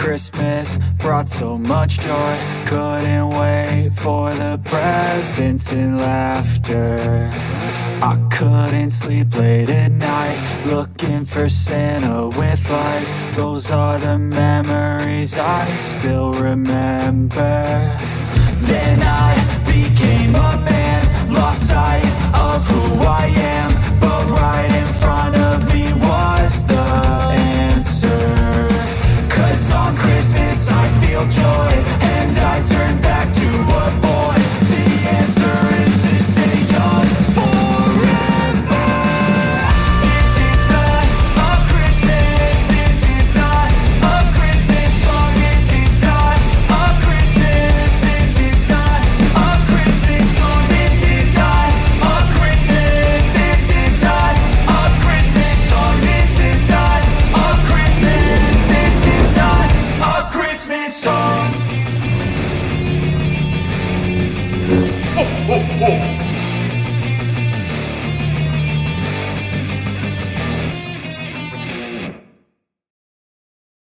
Christmas brought so much joy. Couldn't wait for the presents and laughter. I couldn't sleep late at night, looking for Santa with lights. Those are the memories I still remember. Then I became a man, lost sight of who I am, but right in front of me was the answer. 'Cause on Christmas I feel joy, and I turn back to a boy. The answer is to stay young forever. This is not a Christmas, this is not a Christmas song. This is not a Christmas, this is not a Christmas song. This is not a Christmas, this is not a Christmas song. This is not a Christmas, this is not a Christmas song.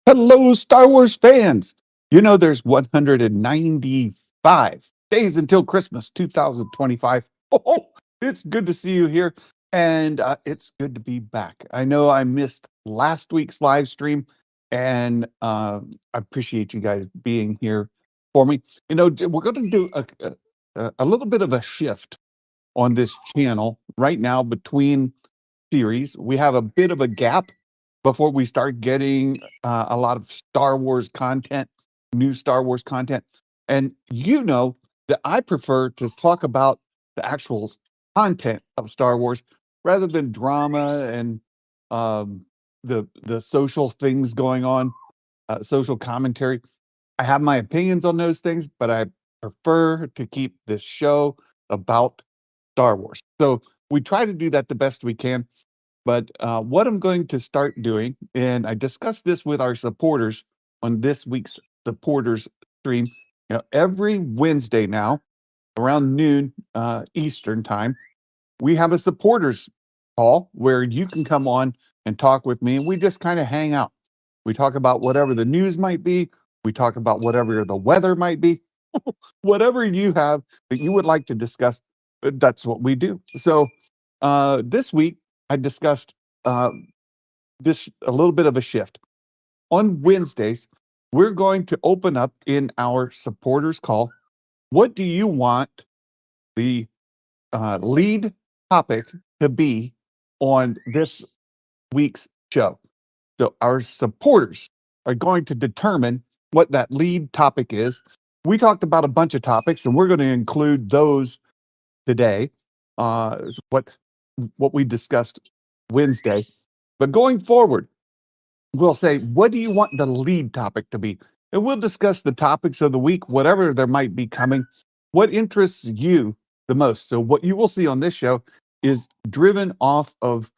Hello, Star Wars fans. You know, there's 195 days until Christmas 2025. Oh, it's good to see you here, and it's good to be back. I know I missed last week's live stream, and I appreciate you guys being here for me. You know, we're going to do a little bit of a shift on this channel right now between series. We have a bit of a gap before we start getting a lot of Star Wars content, new Star Wars content. And you know that I prefer to talk about the actual content of Star Wars rather than drama and the social things going on, social commentary. I have my opinions on those things, but I prefer to keep this show about Star Wars. So we try to do that the best we can. But what I'm going to start doing, and I discussed this with our supporters on this week's supporters stream, you know, every Wednesday now around noon Eastern time, we have a supporters call where you can come on and talk with me, and we just kind of hang out. We talk about whatever the news might be. We talk about whatever the weather might be. Whatever you have that you would like to discuss, that's what we do. So this week, I discussed this a little bit of a shift. On Wednesdays, we're going to open up in our supporters call. What do you want the lead topic to be on this week's show? So our supporters are going to determine what that lead topic is. We talked about a bunch of topics, and we're going to include those today. What we discussed Wednesday. But going forward, we'll say, what do you want the lead topic to be? And we'll discuss the topics of the week, whatever there might be coming. What interests you the most? So what you will see on this show is driven off of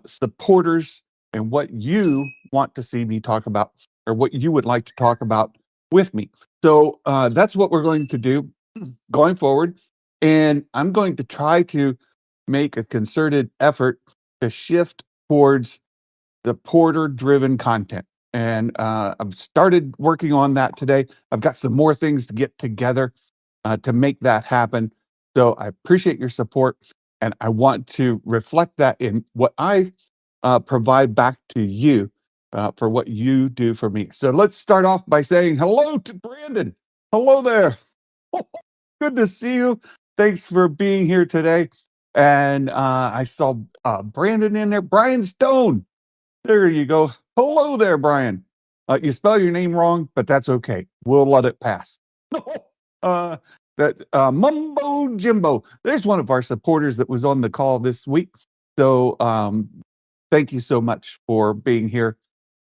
supporters and what you want to see me talk about, or what you would like to talk about with me. So that's what we're going to do going forward. And I'm going to try to make a concerted effort to shift towards the porter-driven content. And I've started working on that today. I've got some more things to get together to make that happen. So I appreciate your support, and I want to reflect that in what I provide back to you for what you do for me. So let's start off by saying hello to Brandon. Hello there. Good to see you. Thanks for being here today. And I saw Brandon in there. Brian Stone. There you go. Hello there, Brian. You spell your name wrong, but that's okay. We'll let it pass. Mumbo Jimbo. There's one of our supporters that was on the call this week. So thank you so much for being here.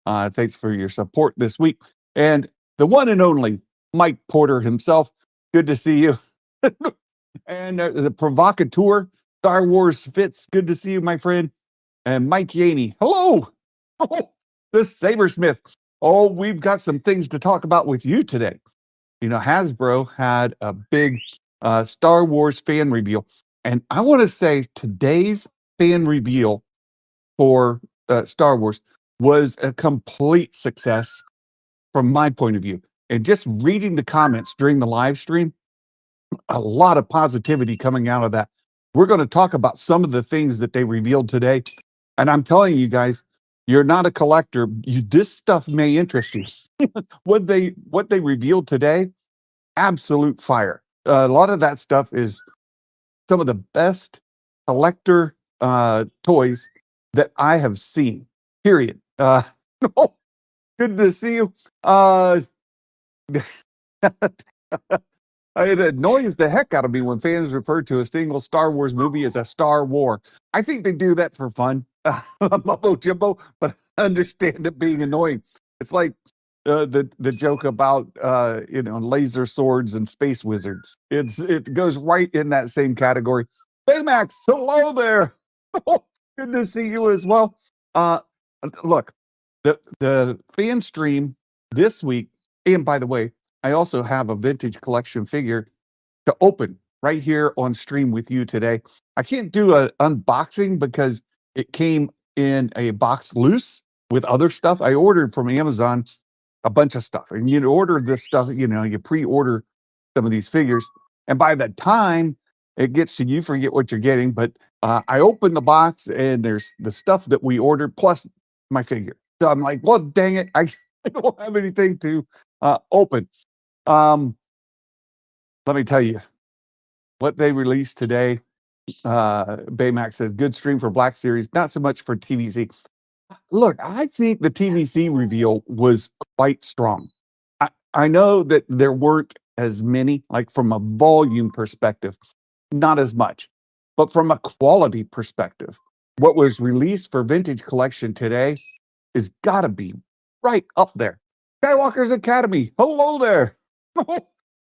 Thanks for your support this week. And the one and only Mike Porter himself. Good to see you. And the provocateur, Star Wars Fits. Good to see you, my friend. And Mike Yaney. Hello. Oh, the Sabersmith. Oh, we've got some things to talk about with you today. You know, Hasbro had a big Star Wars fan reveal. And I want to say today's fan reveal for Star Wars was a complete success. from my point of view. And just reading the comments during the live stream, a lot of positivity coming out of that. We're going to talk about some of the things that they revealed today. And I'm telling you guys, you're not a collector. This stuff may interest you. What they revealed today, absolute fire. A lot of that stuff is some of the best collector toys that I have seen. Period. Good to see you. It annoys the heck out of me when fans refer to a single Star Wars movie as a Star War. I think they do that for fun, mumbo jumbo, but I understand it being annoying. It's like the joke about laser swords and space wizards. It goes right in that same category. Baymax, hello there. Good to see you as well. Uh, Look, the fan stream this week, and by the way, I also have a vintage collection figure to open right here on stream with you today. I can't do an unboxing because it came in a box loose with other stuff. I ordered from Amazon a bunch of stuff, and you order this stuff, you pre-order some of these figures, and by the time it gets to you, forget what you're getting. But I opened the box, and there's the stuff that we ordered plus my figure. So I'm like, well, dang it, I don't have anything to open. Let me tell you what they released today. Baymax says, good stream for Black Series, not so much for TVC. Look, I think the TVC reveal was quite strong. I know that there weren't as many, like from a volume perspective, not as much, but from a quality perspective, what was released for Vintage Collection today is got to be right up there. Skywalker's Academy, hello there.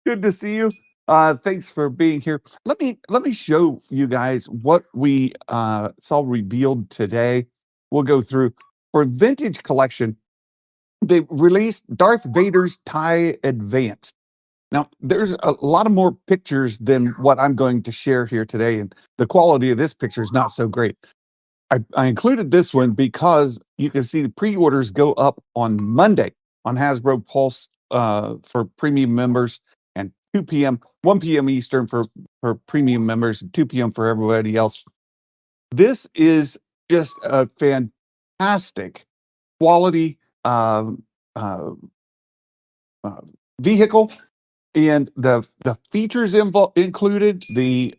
Good to see you. Thanks for being here. Let me show you guys what we saw revealed today. We'll go through for Vintage Collection. They released Darth Vader's TIE Advanced. Now, there's a lot of more pictures than what I'm going to share here today, and the quality of this picture is not so great. I included this one because you can see the pre-orders go up on Monday on Hasbro Pulse for premium members, and 2 p.m., 1 p.m. Eastern for premium members, and 2 p.m. for everybody else. This is just a fantastic quality vehicle, and the features included, the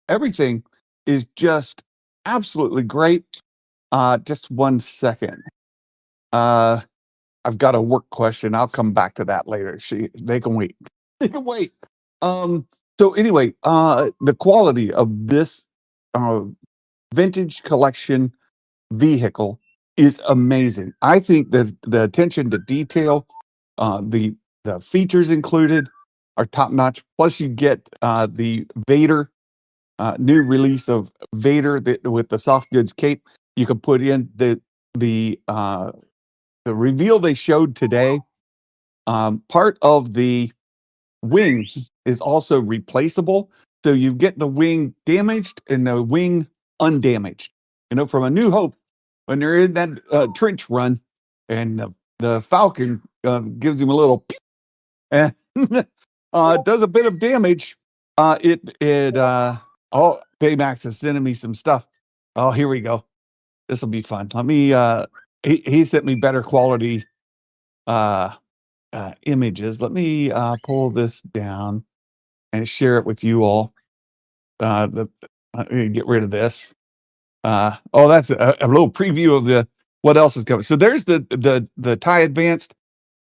everything is just absolutely great. Just 1 second. I've got a work question. I'll come back to that later. They can wait. They can wait. So anyway, the quality of this vintage collection vehicle is amazing. I think that the attention to detail, the features included are top notch. Plus, you get the Vader new release of Vader with the soft goods cape. You can put in the reveal they showed today. Part of the wing is also replaceable, so you get the wing damaged and the wing undamaged. From A New Hope, when they're in that trench run, and the Falcon gives him a little peek, and does a bit of damage. Baymax is sending me some stuff. Oh, here we go. This will be fun. Let me. He sent me better quality images. Let me pull this down and share it with you all. Get rid of this. That's a little preview of what else is coming. So there's the TIE Advanced.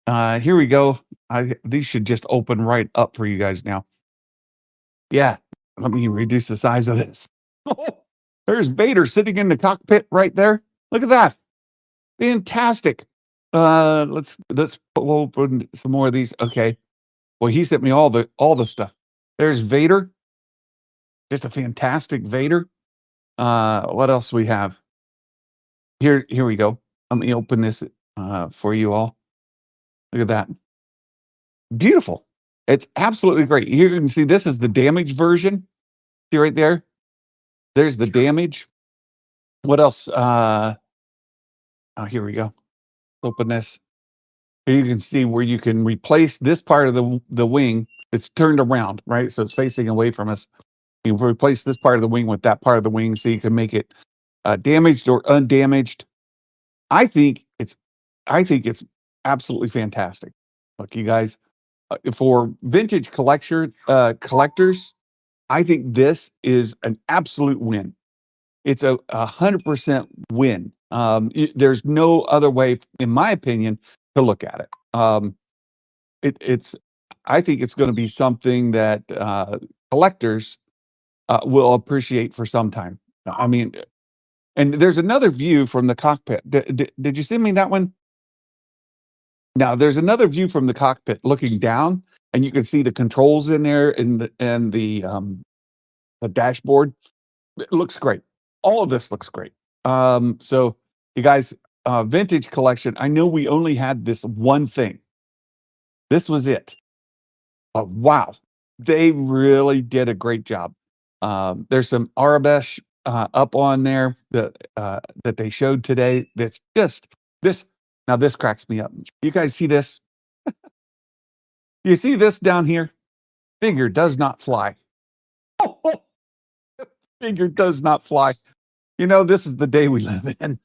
Here we go. These should just open right up for you guys now. Yeah, let me reduce the size of this. There's Vader sitting in the cockpit right there. Look at that. Fantastic. Let's pull open some more of these. Okay. Well, he sent me all the stuff. There's Vader. Just a fantastic Vader. What else we have? Here we go. Let me open this for you all. Look at that. Beautiful. It's absolutely great. Here you can see this is the damaged version. See right there? There's the damage. What else? Here we go. Open this. You can see where you can replace this part of the wing. It's turned around, right? So it's facing away from us. You replace this part of the wing with that part of the wing, so you can make it damaged or undamaged. I think it's, I think it's absolutely fantastic. Look, you guys, for vintage collectors, I think this is an absolute win. It's a 100% win. There's no other way, in my opinion, to look at it. It's, I think it's going to be something that collectors will appreciate for some time. I mean, and there's another view from the cockpit. Did you send me that one? Now there's another view from the cockpit looking down, and you can see the controls in there and the dashboard. It looks great. All of this looks great. So you guys, vintage collection. I know we only had this one thing. This was it. Wow, they really did a great job. There's some Arabesh up on there that they showed today. That's just this. Now this cracks me up. You guys see this? You see this down here? Figure does not fly. Figure does not fly. You know, this is the day we live in.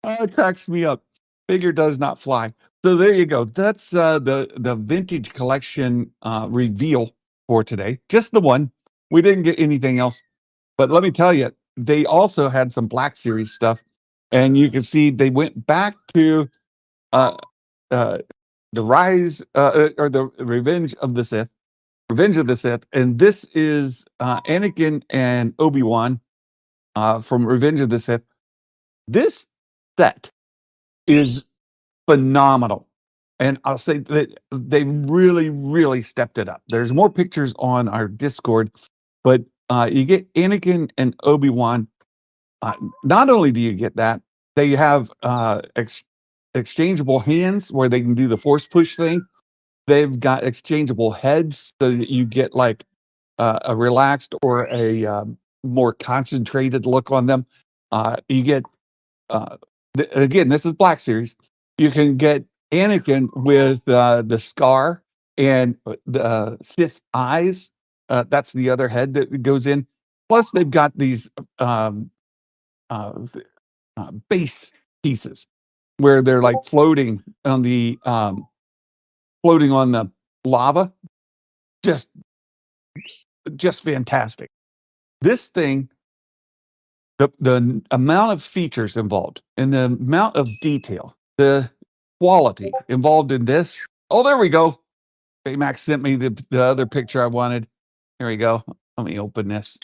It cracks me up. Figure does not fly. So there you go. That's the vintage collection reveal for today. Just the one. We didn't get anything else. But let me tell you, they also had some Black Series stuff, and you can see they went back to uh, uh, the Rise or the Revenge of the Sith. Revenge of the Sith, and this is Anakin and Obi-Wan from Revenge of the Sith. This set is phenomenal. And I'll say that they really, really stepped it up. There's more pictures on our Discord, but you get Anakin and Obi-Wan. Not only do you get that, they have exchangeable hands where they can do the force push thing. They've got exchangeable heads so that you get like a relaxed or a more concentrated look on them. You get again, this is Black Series. You can get Anakin with the scar and the Sith eyes. That's the other head that goes in. Plus, they've got these uh, base pieces where they're like floating on the lava. Just just fantastic. This thing, the amount of features involved and the amount of detail, the quality involved in this. Oh, there we go. Baymax sent me the other picture I wanted. Here we go. Let me open this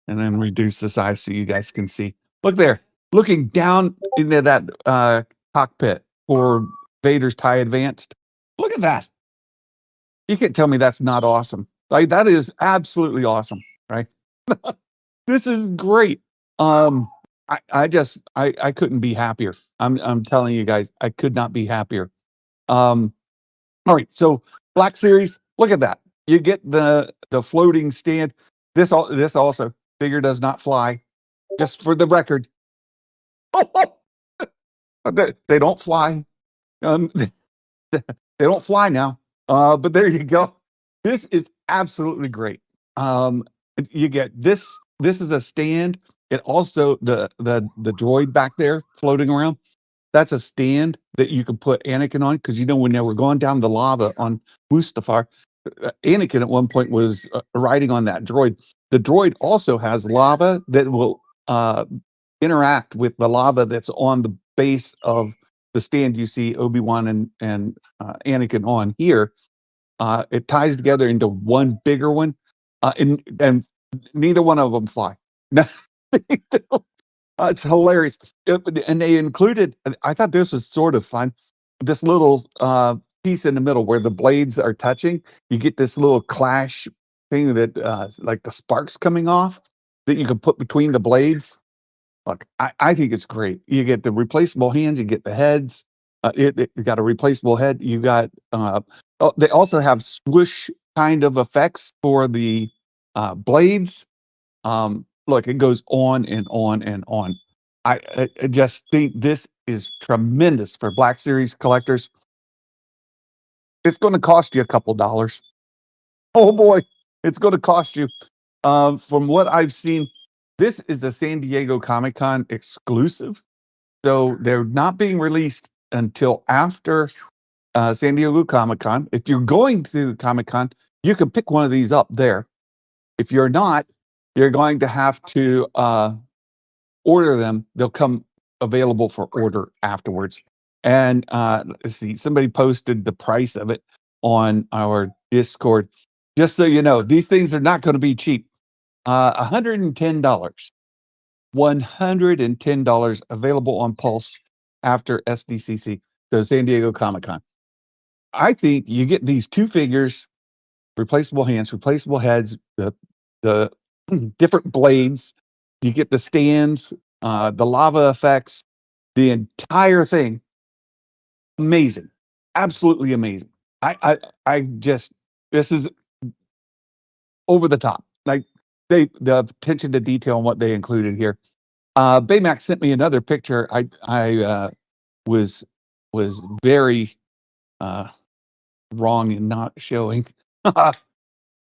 and then reduce the size so you guys can see. Look there, looking down into that cockpit for Vader's TIE Advanced. Look at that. You can't tell me that's not awesome. Like, that is absolutely awesome, right? This is great. I couldn't be happier. I'm telling you guys, I could not be happier. All right, so Black Series, look at that. You get the floating stand. This also, figure does not fly. Just for the record, they don't fly. They don't fly now. But there you go. This is absolutely great. You get this. This is a stand. It also the droid back there floating around. That's a stand that you can put Anakin on, because you know when they were going down the lava on Mustafar, Anakin at one point was riding on that droid. The droid also has lava that will interact with the lava that's on the base of the stand you see Obi-Wan and Anakin on here. It ties together into one bigger one, and neither one of them fly. It's hilarious. And they included, I thought this was sort of fun, this little piece in the middle where the blades are touching. You get this little clash thing that like the sparks coming off that you can put between the blades. Look, I think it's great. You get the replaceable hands, you get the heads. You got a replaceable head. You got they also have swoosh kind of effects for the blades. Look, it goes on and on and on. I just think this is tremendous for Black Series collectors. It's going to cost you a couple dollars. Oh boy, it's going to cost you. From what I've seen, this is a San Diego Comic-Con exclusive. So they're not being released until after San Diego Comic-Con. If you're going to Comic-Con, you can pick one of these up there. If you're not, you're going to have to order them. They'll come available for order afterwards. And let's see, somebody posted the price of it on our Discord. Just so you know, these things are not going to be cheap. $110. $110 available on Pulse after SDCC, so San Diego Comic-Con. I think you get these two figures, replaceable hands, replaceable heads, the different blades. You get the stands, the lava effects, the entire thing. Amazing, absolutely amazing. I just this is over the top. Like the attention to detail on what they included here. Baymax sent me another picture. I was very wrong in not showing.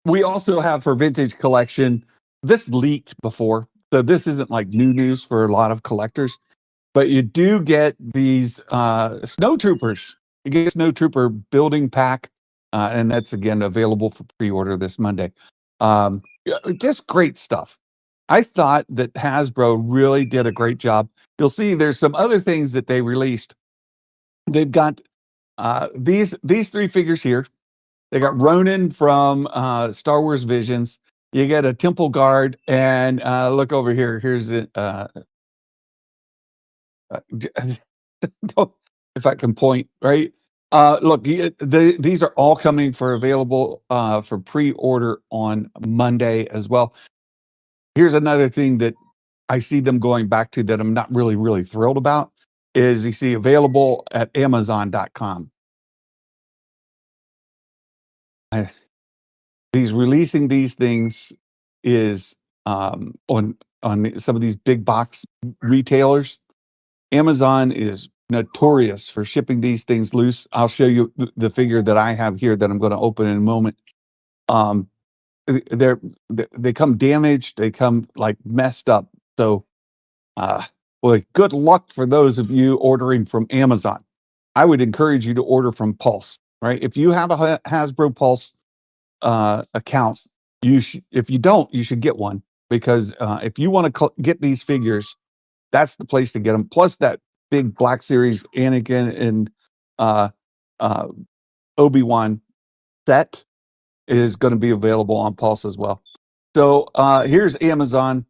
We also have for Vintage Collection, this leaked before, so this isn't like new news for a lot of collectors, but you do get these snow troopers. You get a snow trooper building pack, and that's again available for pre-order this Monday. Just great stuff. I thought that Hasbro really did a great job. You'll see there's some other things that they released. They've got these three figures here. They got Ronin from Star Wars Visions. You get a Temple Guard, and look over here. Here's it. If I can point right. Look, these are all coming for available for pre-order on Monday as well. Here's another thing that I see them going back to that I'm not really thrilled about is you see available at Amazon.com. These releasing these things is on some of these big box retailers. Amazon is notorious for shipping these things loose. I'll show you the figure that I have here that I'm going to open in a moment. They come damaged, they come like messed up. So well, good luck for those of you ordering from Amazon. I would encourage you to order from Pulse, right? If you have a Hasbro Pulse account, if you don't, you should get one, because if you want to get these figures, that's the place to get them. Plus that big Black Series Anakin and Obi-Wan set is going to be available on Pulse as well. So here's Amazon.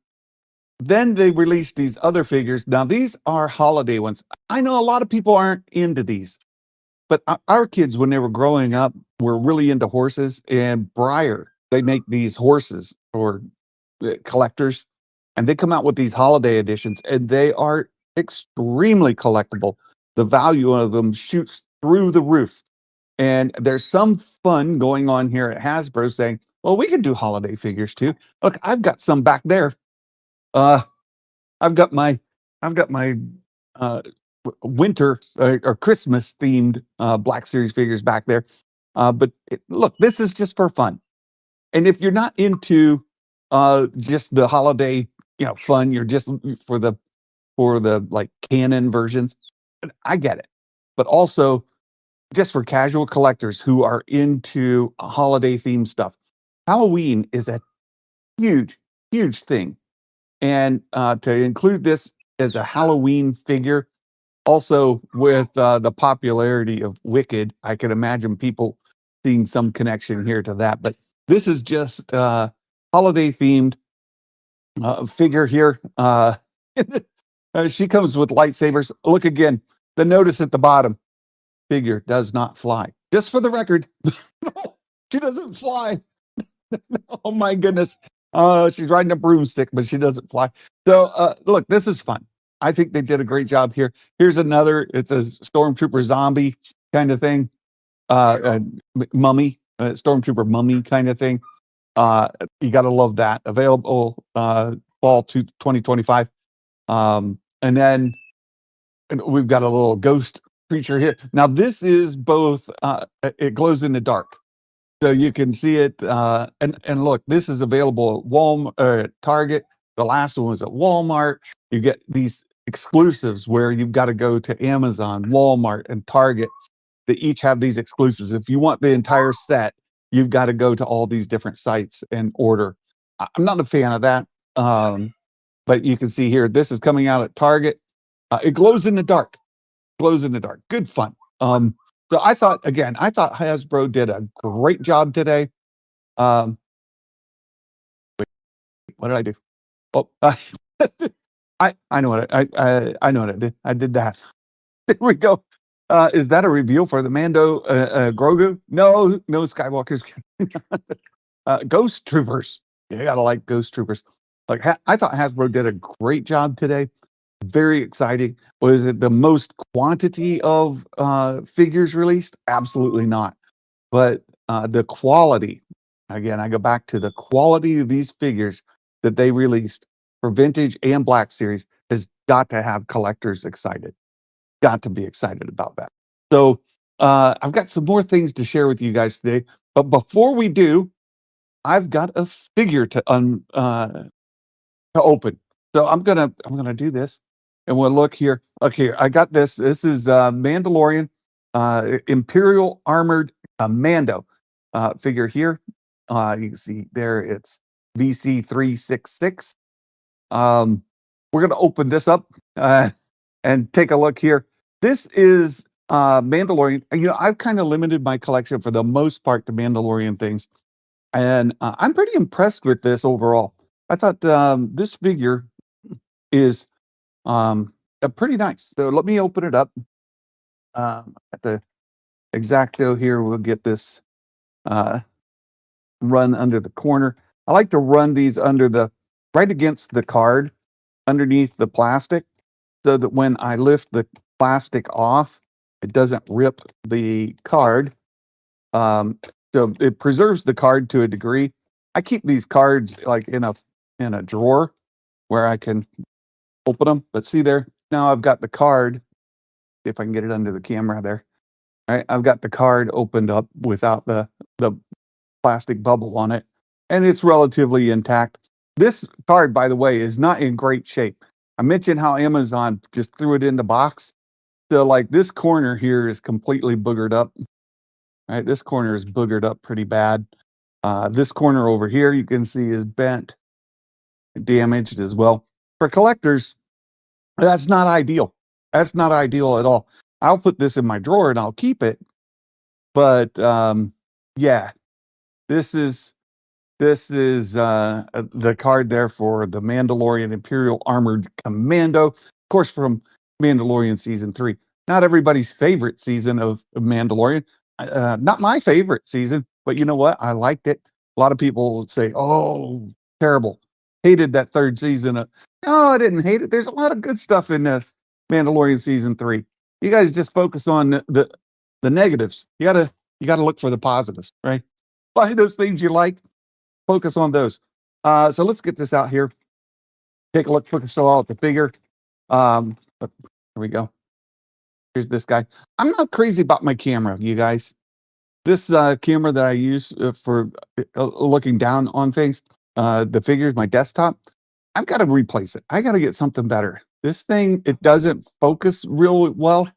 Then they released these other figures. Now these are holiday ones. I know a lot of people aren't into these, but our kids, when they were growing up, were really into horses. And Breyer, they make these horses for collectors, and they come out with these holiday editions, and they are extremely collectible. The value of them shoots through the roof. And there's some fun going on here at Hasbro saying, well, we can do holiday figures too. Look, I've got some back there. I've got my uh, winter or Christmas themed Black Series figures back there. But look, this is just for fun. And if you're not into just the holiday, fun, you're just for the like canon versions, I get it. But also just for casual collectors who are into holiday themed stuff, Halloween is a huge thing. And to include this as a Halloween figure, also with the popularity of Wicked, I can imagine people seeing some connection here to that. But this is just holiday themed figure here. She comes with lightsabers. Look again, the notice at the bottom: figure does not fly. Just for the record, she doesn't fly. Oh my goodness. She's riding a broomstick, but she doesn't fly. So look, this is fun. I think they did a great job here. Here's another, it's a stormtrooper zombie kind of thing. Mummy, stormtrooper mummy kind of thing. You gotta love that. Available fall to 2025. And then and we've got a little ghost creature here. Now this is both. It glows in the dark, so you can see it. And look, this is available at Walmart, Target. The last one was at Walmart. You get these exclusives where you've got to go to Amazon, Walmart, and Target. They each have these exclusives. If you want the entire set, you've got to go to all these different sites and order. I'm not a fan of that. But you can see here, this is coming out at Target. It glows in the dark. Glows in the dark. Good fun. So I thought Hasbro did a great job today. Wait, what did I do? Oh, I know what I know what I did. I did that. There we go. Is that a reveal for the Mando Grogu? No, no Skywalker's. Ghost Troopers. You gotta like Ghost Troopers. Like I thought Hasbro did a great job today. Very exciting. Was it the most quantity of figures released? Absolutely not. But the quality, again, I go back to the quality of these figures that they released for Vintage and Black Series has got to have collectors excited. Got to be excited about that. So I've got some more things to share with you guys today. But before we do, I've got a figure to open. So I'm gonna do this, and we'll look here. Okay, I got this. This is Mandalorian Imperial Armored Mando figure here. You can see there it's VC366. We're gonna open this up and take a look here. This is Mandalorian. You know, I've kind of limited my collection for the most part to Mandalorian things, and I'm pretty impressed with this overall. I thought this figure is pretty nice. So let me open it up. At the Exacto here, we'll get this uh, run under the corner. I like to run these under the right against the card, underneath the plastic, so that when I lift the plastic off, it doesn't rip the card. So it preserves the card to a degree. I keep these cards like in a drawer where I can open them. But see there, now I've got the card. See if I can get it under the camera there. All right, I've got the card opened up without the plastic bubble on it, and it's relatively intact. This card, by the way, is not in great shape. I mentioned how Amazon just threw it in the box. So like this corner here is completely boogered up. All right, this corner is boogered up pretty bad. This corner over here you can see is bent, damaged as well. For collectors, that's not ideal. That's not ideal at all. I'll put this in my drawer and I'll keep it. But yeah, this is the card there for the Mandalorian Imperial Armored Commando, of course, from Mandalorian season 3. Not everybody's favorite season of Mandalorian. Not my favorite season, but you know what? I liked it. A lot of people would say, "Oh, terrible, hated that third season." No, I didn't hate it. There's a lot of good stuff in Mandalorian season 3. You guys just focus on the negatives. You gotta look for the positives, right? Find those things you like, focus on those. So let's get this out here. Take a look first of all at the figure. Here we go. Here's this guy. I'm not crazy about my camera, you guys. This camera that I use for looking down on things, the figures, my desktop, I've got to replace it. I got to get something better. This thing, it doesn't focus real well,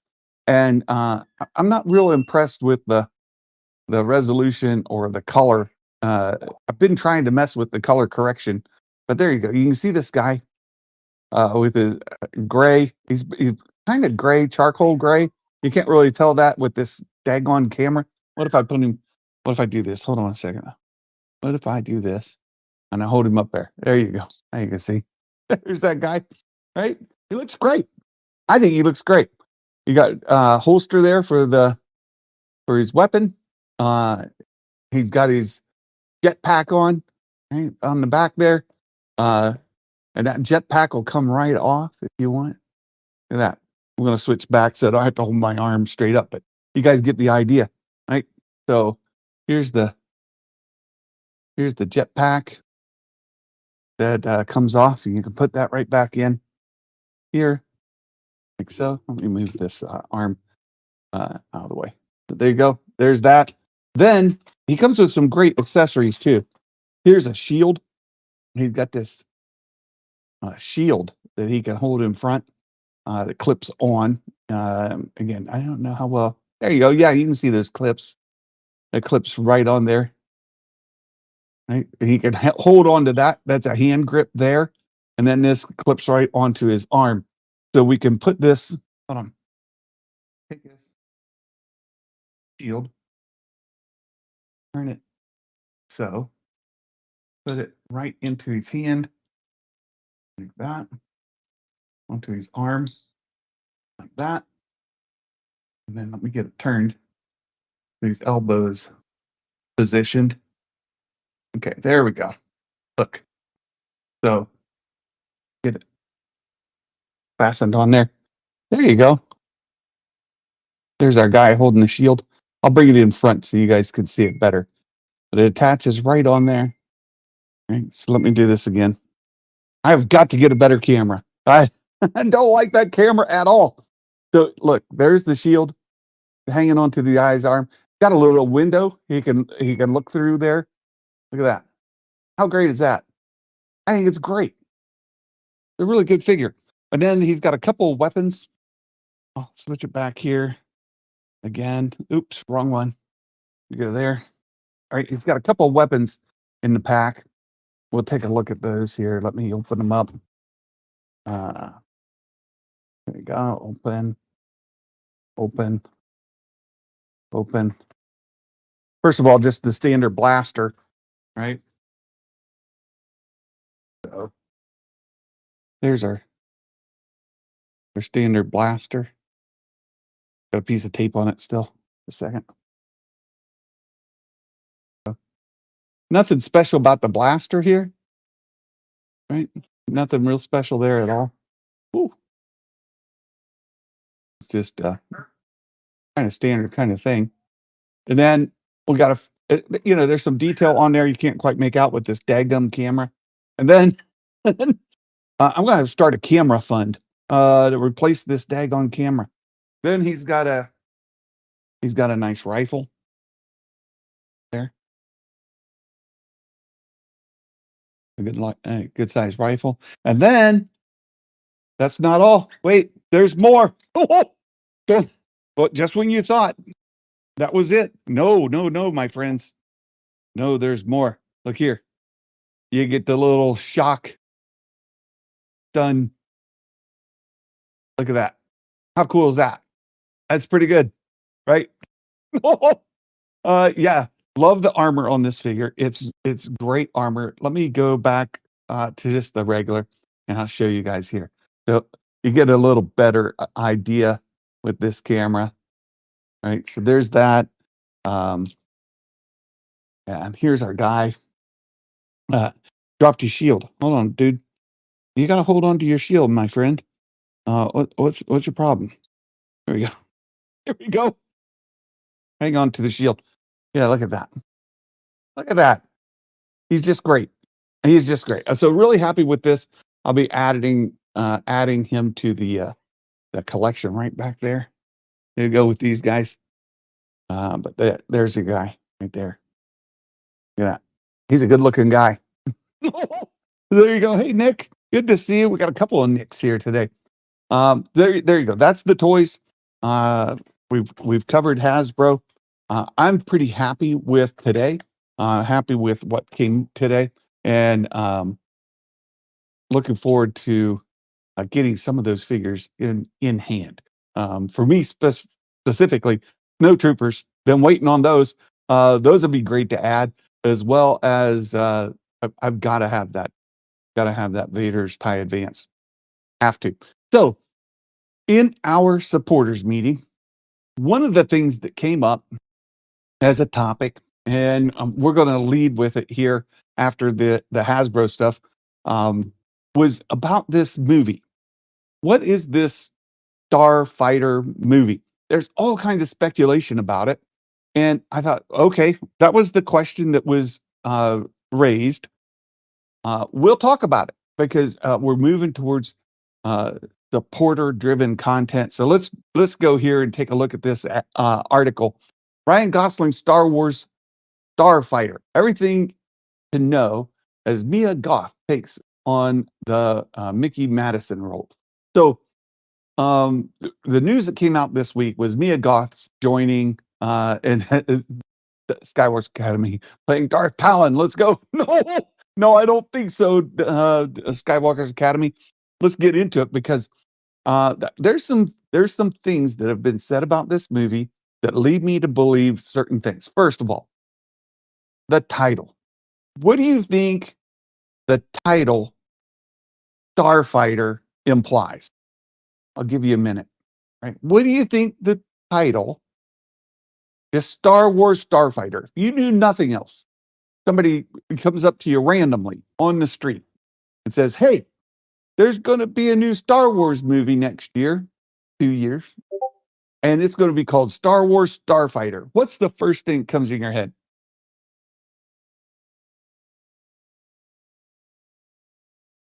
and I'm not real impressed with the resolution or the color. I've been trying to mess with the color correction, but there you go. You can see this guy with his gray. He's kind of gray, charcoal gray. You can't really tell that with this daggone camera. What if I put him? What if I do this? Hold on a second. What if I do this and I hold him up there? There you go. Now you can see. There's that guy. Right? He looks great. I think he looks great. You got holster there for his weapon. He's got his jetpack on, right, on the back there. And that jetpack will come right off if you want. Look at that. I'm going to switch back so I don't have to hold my arm straight up, but you guys get the idea, right? So here's the jetpack that comes off, and you can put that right back in here. like so. Let me move this arm out of the way. But there you go. There's that. Then he comes with some great accessories too. Here's a shield. He's got this shield that he can hold in front that clips on. Again, I don't know how well. There you go. Yeah, you can see those clips. It clips right on there. Right? He can hold on to that. That's a hand grip there. And then this clips right onto his arm. So we can put this, hold on. Take this shield, turn it so, put it right into his hand, like that, onto his arm, like that. And then let me get it turned. His elbows positioned. Okay, there we go. Look. So get it fastened on there. There you go. There's our guy holding the shield. I'll bring it in front so you guys can see it better. But it attaches right on there. Right, so let me do this again. I've got to get a better camera. I don't like that camera at all. So look, there's the shield hanging onto the guy's arm. Got a little window. He can look through there. Look at that. How great is that? I think it's great. It's a really good figure. And then he's got a couple of weapons. I'll switch it back here again. Oops, wrong one. You go there. All right, he's got a couple of weapons in the pack. We'll take a look at those here. Let me open them up. There we go. Open. Open. Open. First of all, just the standard blaster, right? So there's our standard blaster. Got a piece of tape on it still. A second. Nothing special about the blaster here, right? Nothing real special there at all. Ooh. It's just kind of standard kind of thing. And then we got there's some detail on there you can't quite make out with this daggum camera. And then I'm going to start a camera fund to replace this daggone camera. Then he's got a nice rifle there. A good size rifle. And then that's not all. Wait, there's more. But just when you thought that was it. No, my friends. No, there's more. Look here. You get the little shock stun. Look at that. How cool is that? That's pretty good, right? Yeah. Love the armor on this figure. It's great armor. Let me go back to just the regular, and I'll show you guys here. So you get a little better idea with this camera, right? So there's that. And here's our guy. Dropped his shield. Hold on, dude. You gotta hold on to your shield, my friend. What's your problem? There we go. Here we go. Hang on to the shield. Yeah, look at that. Look at that. He's just great. He's just great. So really happy with this. I'll be adding him to the collection right back there. Here you go with these guys. But there's your guy right there. Look at that. He's a good looking guy. There you go. Hey Nick, good to see you. We got a couple of Nicks here today. There you go. That's the toys. We've covered Hasbro. I'm pretty happy with today. Happy with what came today, and looking forward to getting some of those figures in hand. For me specifically, Snow Troopers. Been waiting on those. Those would be great to add, as well as I've got to have that. Got to have that Vader's TIE Advance. Have to. So, in our supporters meeting, one of the things that came up as a topic, and we're going to lead with it here after the Hasbro stuff, was about this movie. What is this Starfighter movie? There's all kinds of speculation about it. And I thought, okay, that was the question that was raised. We'll talk about it because we're moving towards supporter driven content. So let's go here and take a look at this article. Ryan Gosling, Star Wars Starfighter. Everything to know as Mia Goth takes on the Mickey Madison role. So the news that came out this week was Mia Goth's joining and Skywalker Academy playing Darth Talon. Let's go. No, I don't think so. Skywalker's Academy. Let's get into it because there's some things that have been said about this movie that lead me to believe certain things. First of all, the title. What do you think the title Starfighter implies? I'll give you a minute. Right? What do you think the title is? Star Wars Starfighter. If you knew nothing else, somebody comes up to you randomly on the street and says, "Hey, there's going to be a new Star Wars movie next year, 2 years, and it's going to be called Star Wars Starfighter." What's the first thing that comes in your head?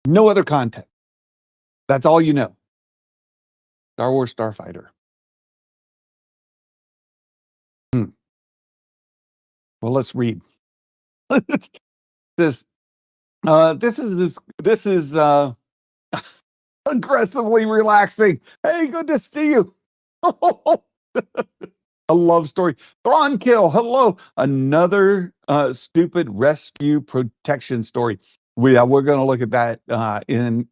No other content. That's all you know. Star Wars Starfighter. Well, let's read. this this is aggressively relaxing. Hey, good to see you. A love story. Thrawn kill. Hello. Another stupid rescue protection story. We're going to look at that in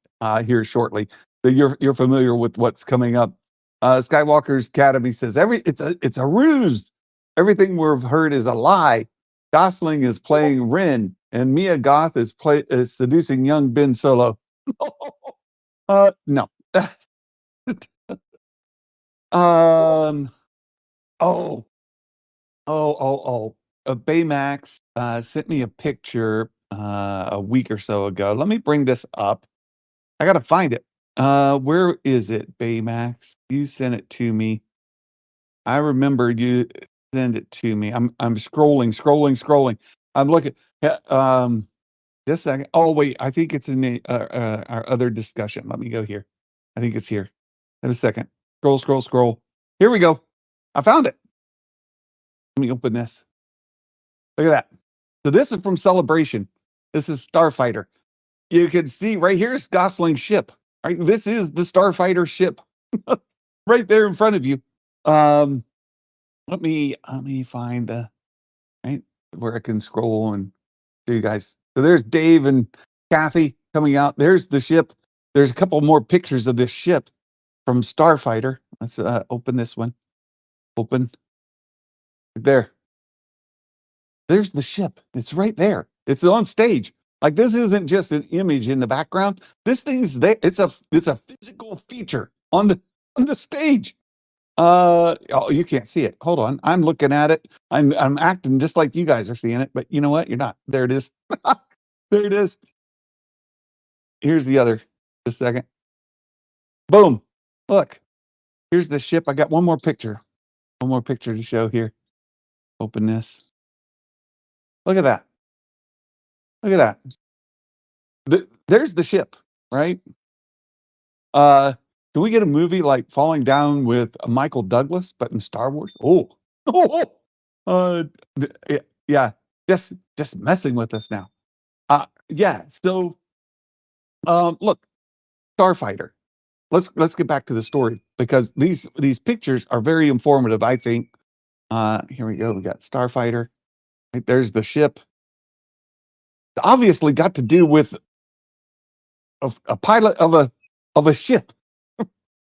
here shortly. So you're familiar with what's coming up. Skywalker's Academy says it's a ruse. Everything we've heard is a lie. Gosling is playing Ren, and Mia Goth is seducing young Ben Solo. No. um. Oh. Baymax sent me a picture a week or so ago. Let me bring this up. I gotta find it. Where is it, Baymax? You sent it to me. I remember you sent it to me. I'm scrolling. I'm looking. Yeah, just a second. Oh wait, I think it's in the our other discussion. Let me go here. I think it's here. In a second. Scroll. Here we go. I found it. Let me open this. Look at that. So this is from Celebration. This is Starfighter. You can see right here is Gosling's ship. Right, this is the Starfighter ship, right there in front of you. Let me find the right where I can scroll and show you guys. So there's Dave and Kathy coming out. There's the ship. There's a couple more pictures of this ship from Starfighter. Let's open this one. Open there. There's the ship. It's right there. It's on stage. Like this isn't just an image in the background. This thing's there. It's a physical feature on the stage. Oh, you can't see it. Hold on. I'm looking at it. I'm acting just like you guys are seeing it, but you know what? You're not. There it is. There it is. Here's the other. Just a second. Boom. Look. Here's the ship. I got one more picture. One more picture to show here. Open this. Look at that. Look at that. There's the ship, right? Can we get a movie like Falling Down with Michael Douglas, but in Star Wars? Oh, yeah, just messing with us now. Yeah. So, look, Starfighter. Let's get back to the story because these pictures are very informative. I think. Here we go. We got Starfighter. Right, there's the ship. It's obviously got to do with a pilot of a ship.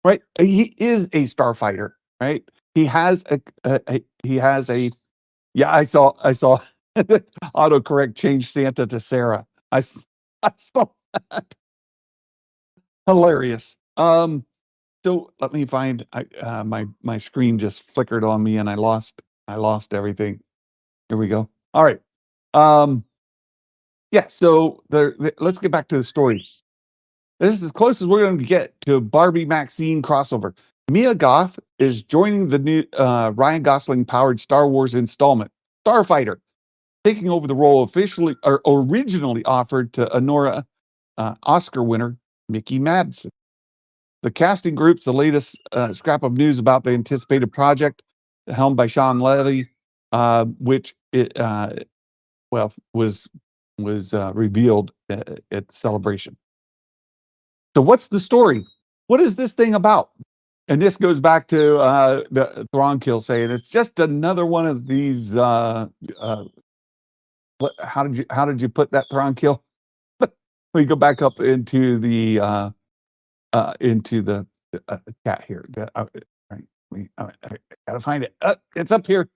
Right? He is a starfighter, right? He has a yeah, I saw autocorrect change Santa to Sarah. I saw that. Hilarious. So let me find my screen just flickered on me and I lost everything. Here we go. All right. Yeah, so let's get back to the story. This is as close as we're going to get to a Barbie Maxine crossover. Mia Goth is joining the new Ryan Gosling powered Star Wars installment, Starfighter, taking over the role officially or originally offered to Honora Oscar winner Mickey Madsen. the casting group's the latest scrap of news about the anticipated project, helmed by Sean Levy, which was revealed at the celebration. So, what's the story? What is this thing about? And this goes back to the Thronkill saying it's just another one of these. How did you put that, Thronkill? We go back up into the chat here. Right, I gotta find it. It's up here.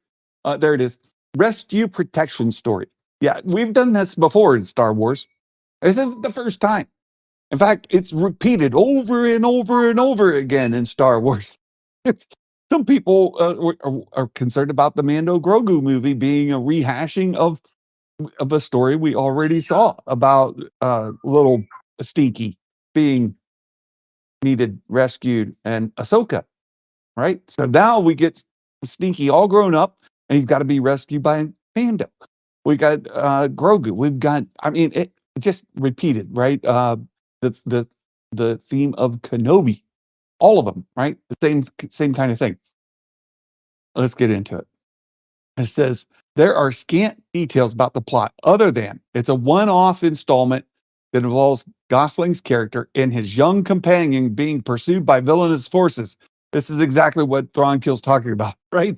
There it is. Rescue protection story. Yeah, we've done this before in Star Wars. This isn't the first time. In fact, it's repeated over and over and over again in Star Wars. Some people are concerned about the Mando Grogu movie being a rehashing of a story we already saw about little Stinky being needed rescued and Ahsoka, right? So now we get Stinky all grown up and he's got to be rescued by Mando. We got Grogu. We've got, I mean, it just repeated, right? The theme of Kenobi, all of them, right? The same kind of thing. Let's get into it. It says there are scant details about the plot other than it's a one-off installment that involves Gosling's character and his young companion being pursued by villainous forces. This is exactly what Thronkill's talking about, right?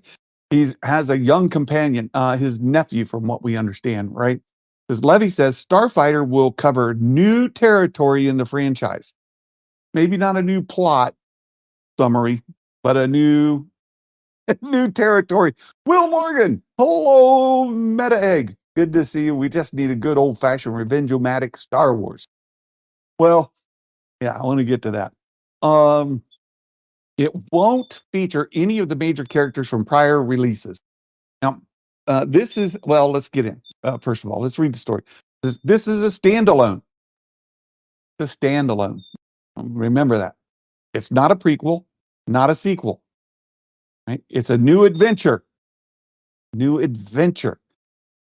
He has a young companion, his nephew, from what we understand, right? As Levy says, Starfighter will cover new territory in the franchise. Maybe not a new plot summary, but a new territory. Will Morgan, hello, Meta Egg. Good to see you. We just need a good old-fashioned revenge-o-matic Star Wars. Well, yeah, I want to get to that. It won't feature any of the major characters from prior releases. Now, this is, well, let's get in. First of all, let's read the story. This is a standalone. It's a standalone. Remember that. It's not a prequel, not a sequel. Right? It's a new adventure. New adventure.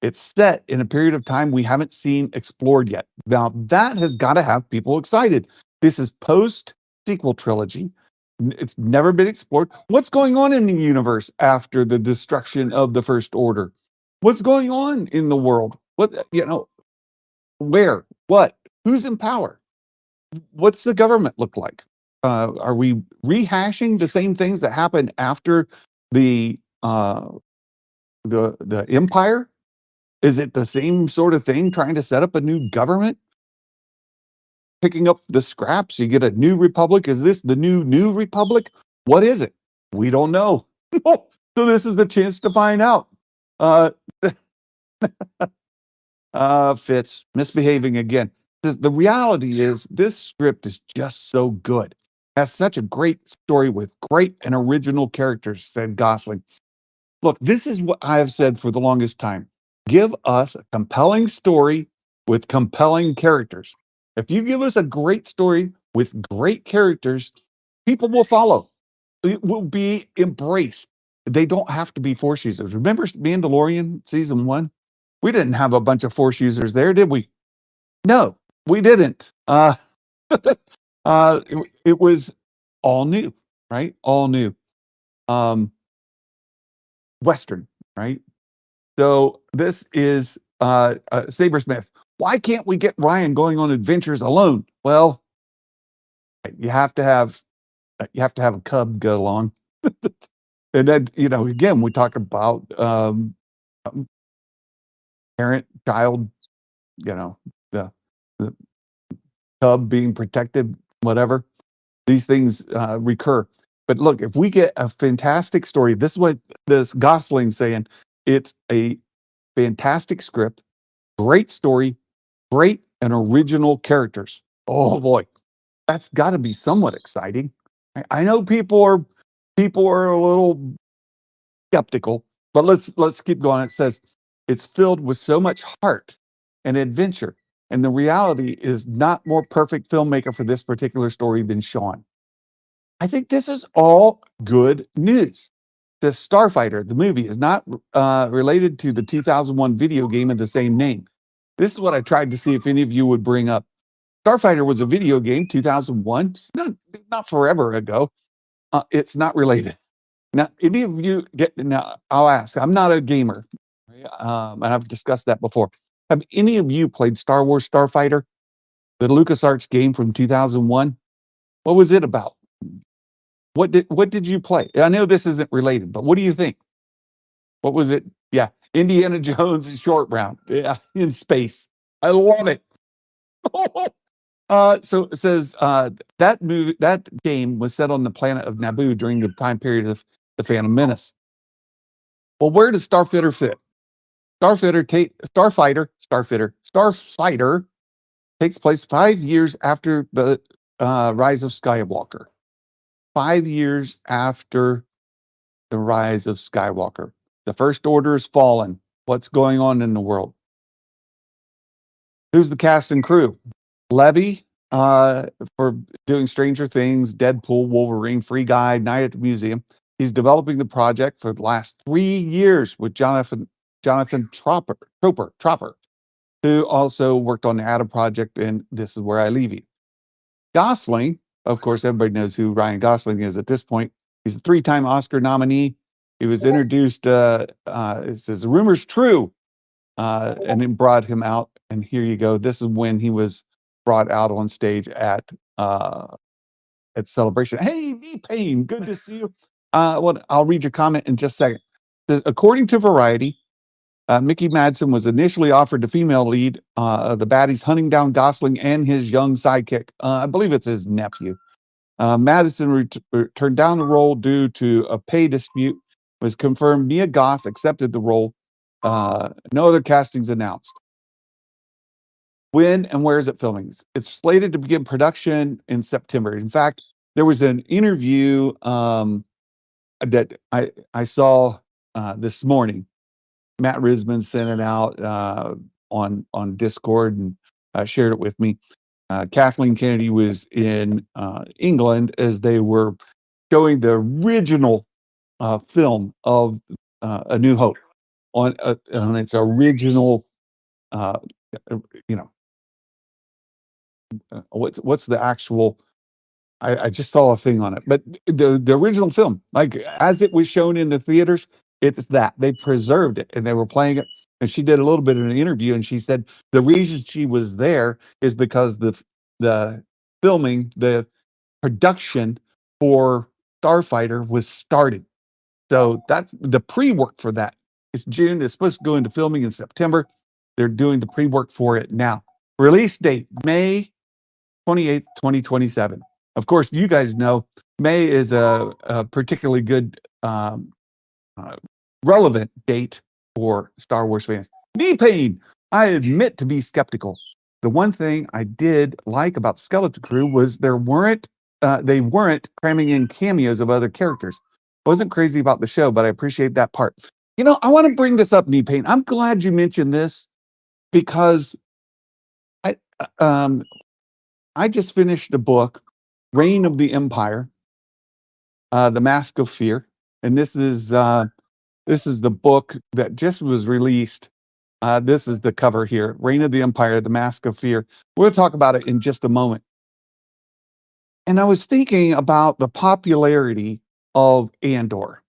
It's set in a period of time we haven't seen explored yet. Now, that has got to have people excited. This is post-sequel trilogy. It's never been explored. What's going on in the universe after the destruction of the First Order? What's going on in the world? What, where? What? Who's in power? What's the government look like? Are we rehashing the same things that happened after the Empire? Is it the same sort of thing, trying to set up a new government? Picking up the scraps, you get a new republic. Is this the new republic? What is it? We don't know. So this is the chance to find out. Fitz misbehaving again. The reality is this script is just so good. Has such a great story with great and original characters, said Gosling. Look, this is what I have said for the longest time. Give us a compelling story with compelling characters. If you give us a great story with great characters, people will follow. It will be embraced. They don't have to be Force users. Remember Mandalorian season 1? We didn't have a bunch of Force users there, did we? No, we didn't. It was all new, right? All new. Western, right? So this is Sabersmith. Why can't we get Ryan going on adventures alone? Well, you have to have a cub go along. And then, again, we talk about parent, child, the cub being protected, whatever. These things recur. But look, if we get a fantastic story, this is what this Gosling's saying. It's a fantastic script, great story, great and original characters. Oh boy, that's got to be somewhat exciting. I know people are a little skeptical, but let's keep going. It says it's filled with so much heart and adventure, and the reality is not more perfect filmmaker for this particular story than Sean. I think this is all good news. The Starfighter, the movie, is not related to the 2001 video game of the same name. This is what I tried to see if any of you would bring up. Starfighter was a video game, 2001. It's not forever ago. It's not related. Now, any of you now, I'll ask, I'm not a gamer, and I've discussed that before. Have any of you played Star Wars Starfighter, the LucasArts game from 2001? What was it about? What did you play? I know this isn't related, but what do you think? What was it? Yeah, Indiana Jones and Short Round. Yeah, in space. I love it. So it says that game was set on the planet of Naboo during the time period of the Phantom Menace. Well, where does Starfighter fit? Starfighter takes place 5 years after the rise of Skywalker. 5 years after the rise of Skywalker. The First Order has fallen. What's going on in the world? Who's the cast and crew? Levy, for doing Stranger Things, Deadpool, Wolverine, Free Guy, Night at the Museum. He's developing the project for the last 3 years with Jonathan Tropper, who also worked on the Adam Project and This Is Where I Leave You. Gosling, of course, everybody knows who Ryan Gosling is at this point. He's a 3-time Oscar nominee. He was introduced, it says, rumors true, and it brought him out. And here you go. This is when he was brought out on stage at Celebration. Hey, knee pain, good to see you. Well, I'll read your comment in just a second. It says, according to Variety, Mickey Madsen was initially offered the female lead of the baddies hunting down Gosling and his young sidekick. I believe it's his nephew. Madison turned down the role due to a pay dispute. Was confirmed Mia Goth accepted the role. No other castings announced. When and where is it filming? It's slated to begin production in September. In fact, there was an interview that I saw this morning. Matt Risman sent it out on Discord and shared it with me. Kathleen Kennedy was in England as they were showing the original film of A New Hope on its original, what's the actual? I just saw a thing on it, but the original film, like as it was shown in the theaters, it's that they preserved it and they were playing it. And she did a little bit of an interview, and she said the reason she was there is because the filming, the production for Starfighter was started. So that's the pre-work for that. It's June. It's supposed to go into filming in September. They're doing the pre-work for it now. Release date, May 28th, 2027. Of course, you guys know May is a particularly good, relevant date for Star Wars fans. Knee pain. I admit to be skeptical. The one thing I did like about Skeleton Crew was they weren't cramming in cameos of other characters. Wasn't crazy about the show, but I appreciate that part. I want to bring this up, Knee pain. I'm glad you mentioned this because I just finished a book, Reign of the Empire, The Mask of Fear, and this is the book that just was released. This is the cover here, Reign of the Empire, The Mask of Fear. We'll talk about it in just a moment. And I was thinking about the popularity of Andor,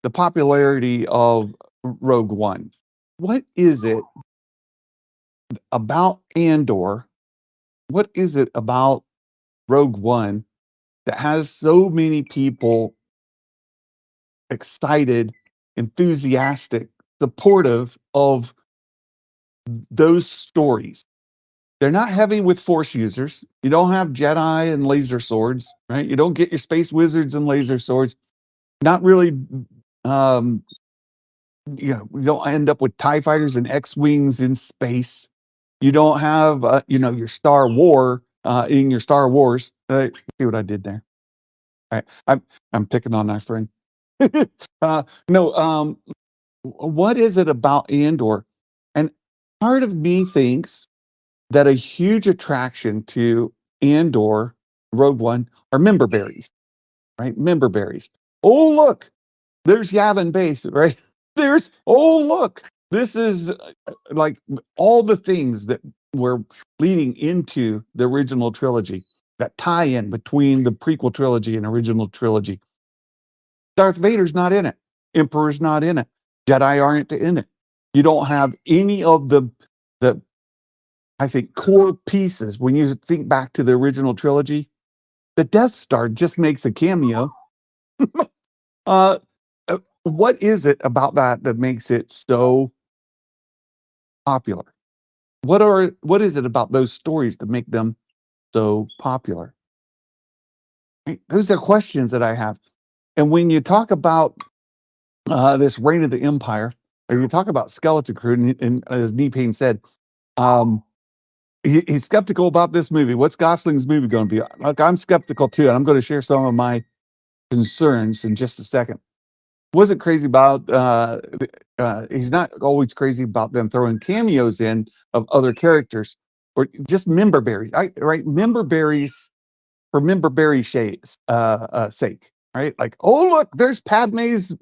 the popularity of Rogue One. What is it about Andor? What is it about Rogue One that has so many people excited, enthusiastic, supportive of those stories? They're not heavy with Force users. You don't have Jedi and laser swords, right? You don't get your space wizards and laser swords. Not really, you don't end up with TIE fighters and X-Wings in space. You don't have, your Star War in your Star Wars. See what I did there? I'm picking on my friend. No, what is it about Andor? And part of me thinks that a huge attraction to Andor, Rogue One, are member berries, right? Member berries. Oh, look, there's Yavin Base, right? Look, this is like all the things that we're leading into the original trilogy, that tie-in between the prequel trilogy and original trilogy. Darth Vader's not in it. Emperor's not in it. Jedi aren't in it. You don't have any of the I think core pieces. When you think back to the original trilogy, the Death Star just makes a cameo. uh, what is it about that makes it so popular? What is it about those stories that make them so popular? Right? Those are questions that I have. And when you talk about this Reign of the Empire, or you talk about Skeleton Crew, and as Knee Pain said, um, he's skeptical about this movie. What's Gosling's movie going to be? Like, I'm skeptical too, and I'm going to share some of my concerns in just a second. Wasn't crazy about he's not always crazy about them throwing cameos in of other characters or just member berries. Right, member berries for member berry shades sake. Right, like, oh look, there's Padme's.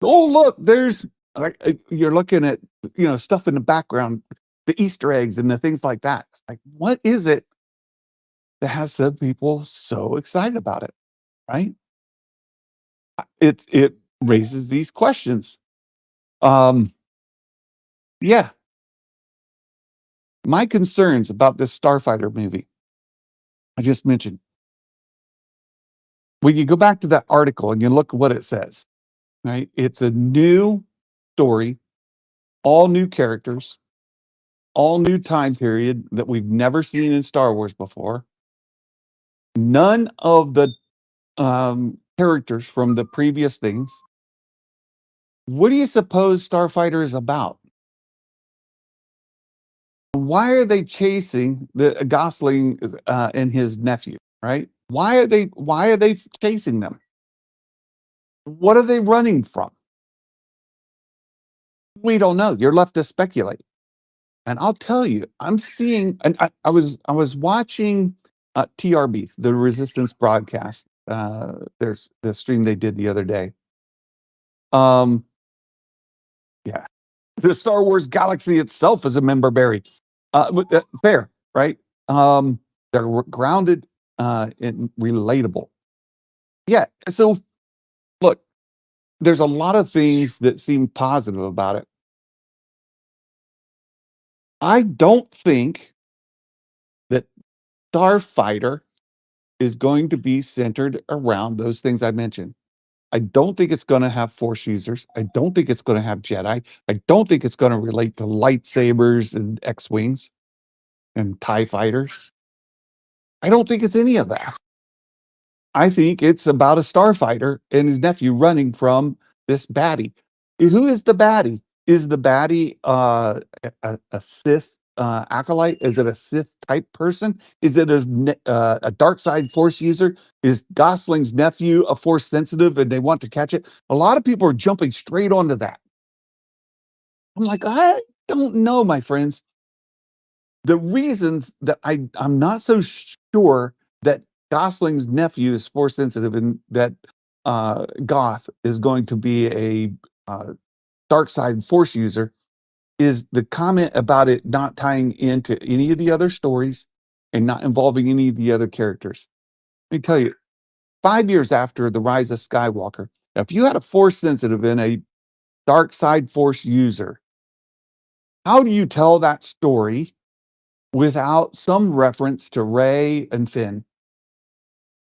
Oh look, there's like you're looking at stuff in the background, the Easter eggs and the things like that. It's like, what is it that has some people so excited about it? Right? It raises these questions. Um, yeah, my concerns about this Starfighter movie I just mentioned. When you go back to that article and you look at what it says, right? It's a new story, all new characters, all new time period that we've never seen in Star Wars before. None of the characters from the previous things. What do you suppose Starfighter is about? Why are they chasing the Gosling and his nephew? Right? Why are they chasing them? What are they running from? We don't know. You're left to speculate. And I'll tell you, I'm seeing, and I was watching TRB, the Resistance broadcast. There's the stream they did the other day. Um, yeah, the Star Wars galaxy itself is a member berry. Fair, right? They're grounded and relatable. Yeah. So look, there's a lot of things that seem positive about it. I don't think that Starfighter is going to be centered around those things I mentioned. I don't think it's going to have Force users. I don't think it's going to have Jedi. I don't think it's going to relate to lightsabers and X-Wings and TIE fighters. I don't think it's any of that. I think it's about a starfighter and his nephew running from this baddie. Who is the baddie? Is the baddie a Sith acolyte? Is it a Sith type person? Is it a dark side Force user? Is Gosling's nephew a Force sensitive and they want to catch it? A lot of people are jumping straight onto that. I'm like, I don't know, my friends. The reasons that I'm not so sure that Gosling's nephew is Force sensitive and that Goth is going to be a dark side Force user is the comment about it not tying into any of the other stories and not involving any of the other characters. Let me tell you, 5 years after the rise of Skywalker, if you had a Force sensitive and a dark side Force user, how do you tell that story without some reference to Rey and Finn?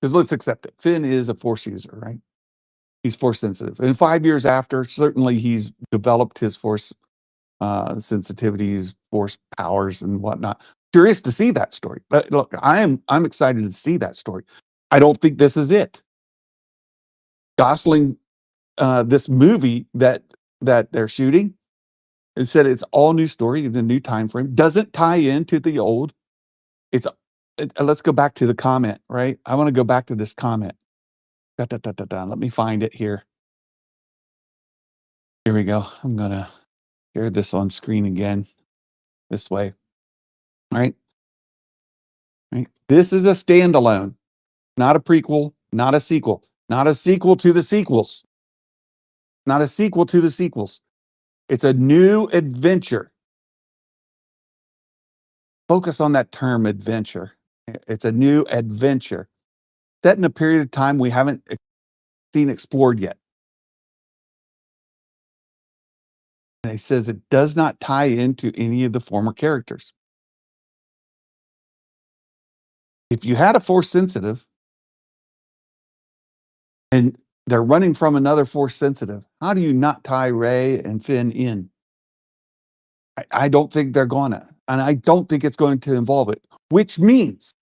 Because let's accept it. Finn is a Force user, right? He's Force sensitive. And 5 years after, certainly he's developed his Force sensitivities, Force powers, and whatnot. Curious to see that story. But look, I'm excited to see that story. I don't think this is it. Gosling, this movie that they're shooting, it said it's all new story in the new time frame. Doesn't tie into the old. Let's go back to the comment, right? I want to go back to this comment. Let me find it here. Here we go. I'm gonna share this on screen again. This way. All right. Right. This is a standalone, not a prequel, not a sequel, not a sequel to the sequels, not a sequel to the sequels. It's a new adventure. focus on that term adventure. It's a new adventure set in a period of time we haven't seen explored yet. And he says it does not tie into any of the former characters. If you had a force sensitive and they're running from another force sensitive, how do you not tie Rey and Finn in? I don't think they're gonna, and I don't think it's going to involve it, which means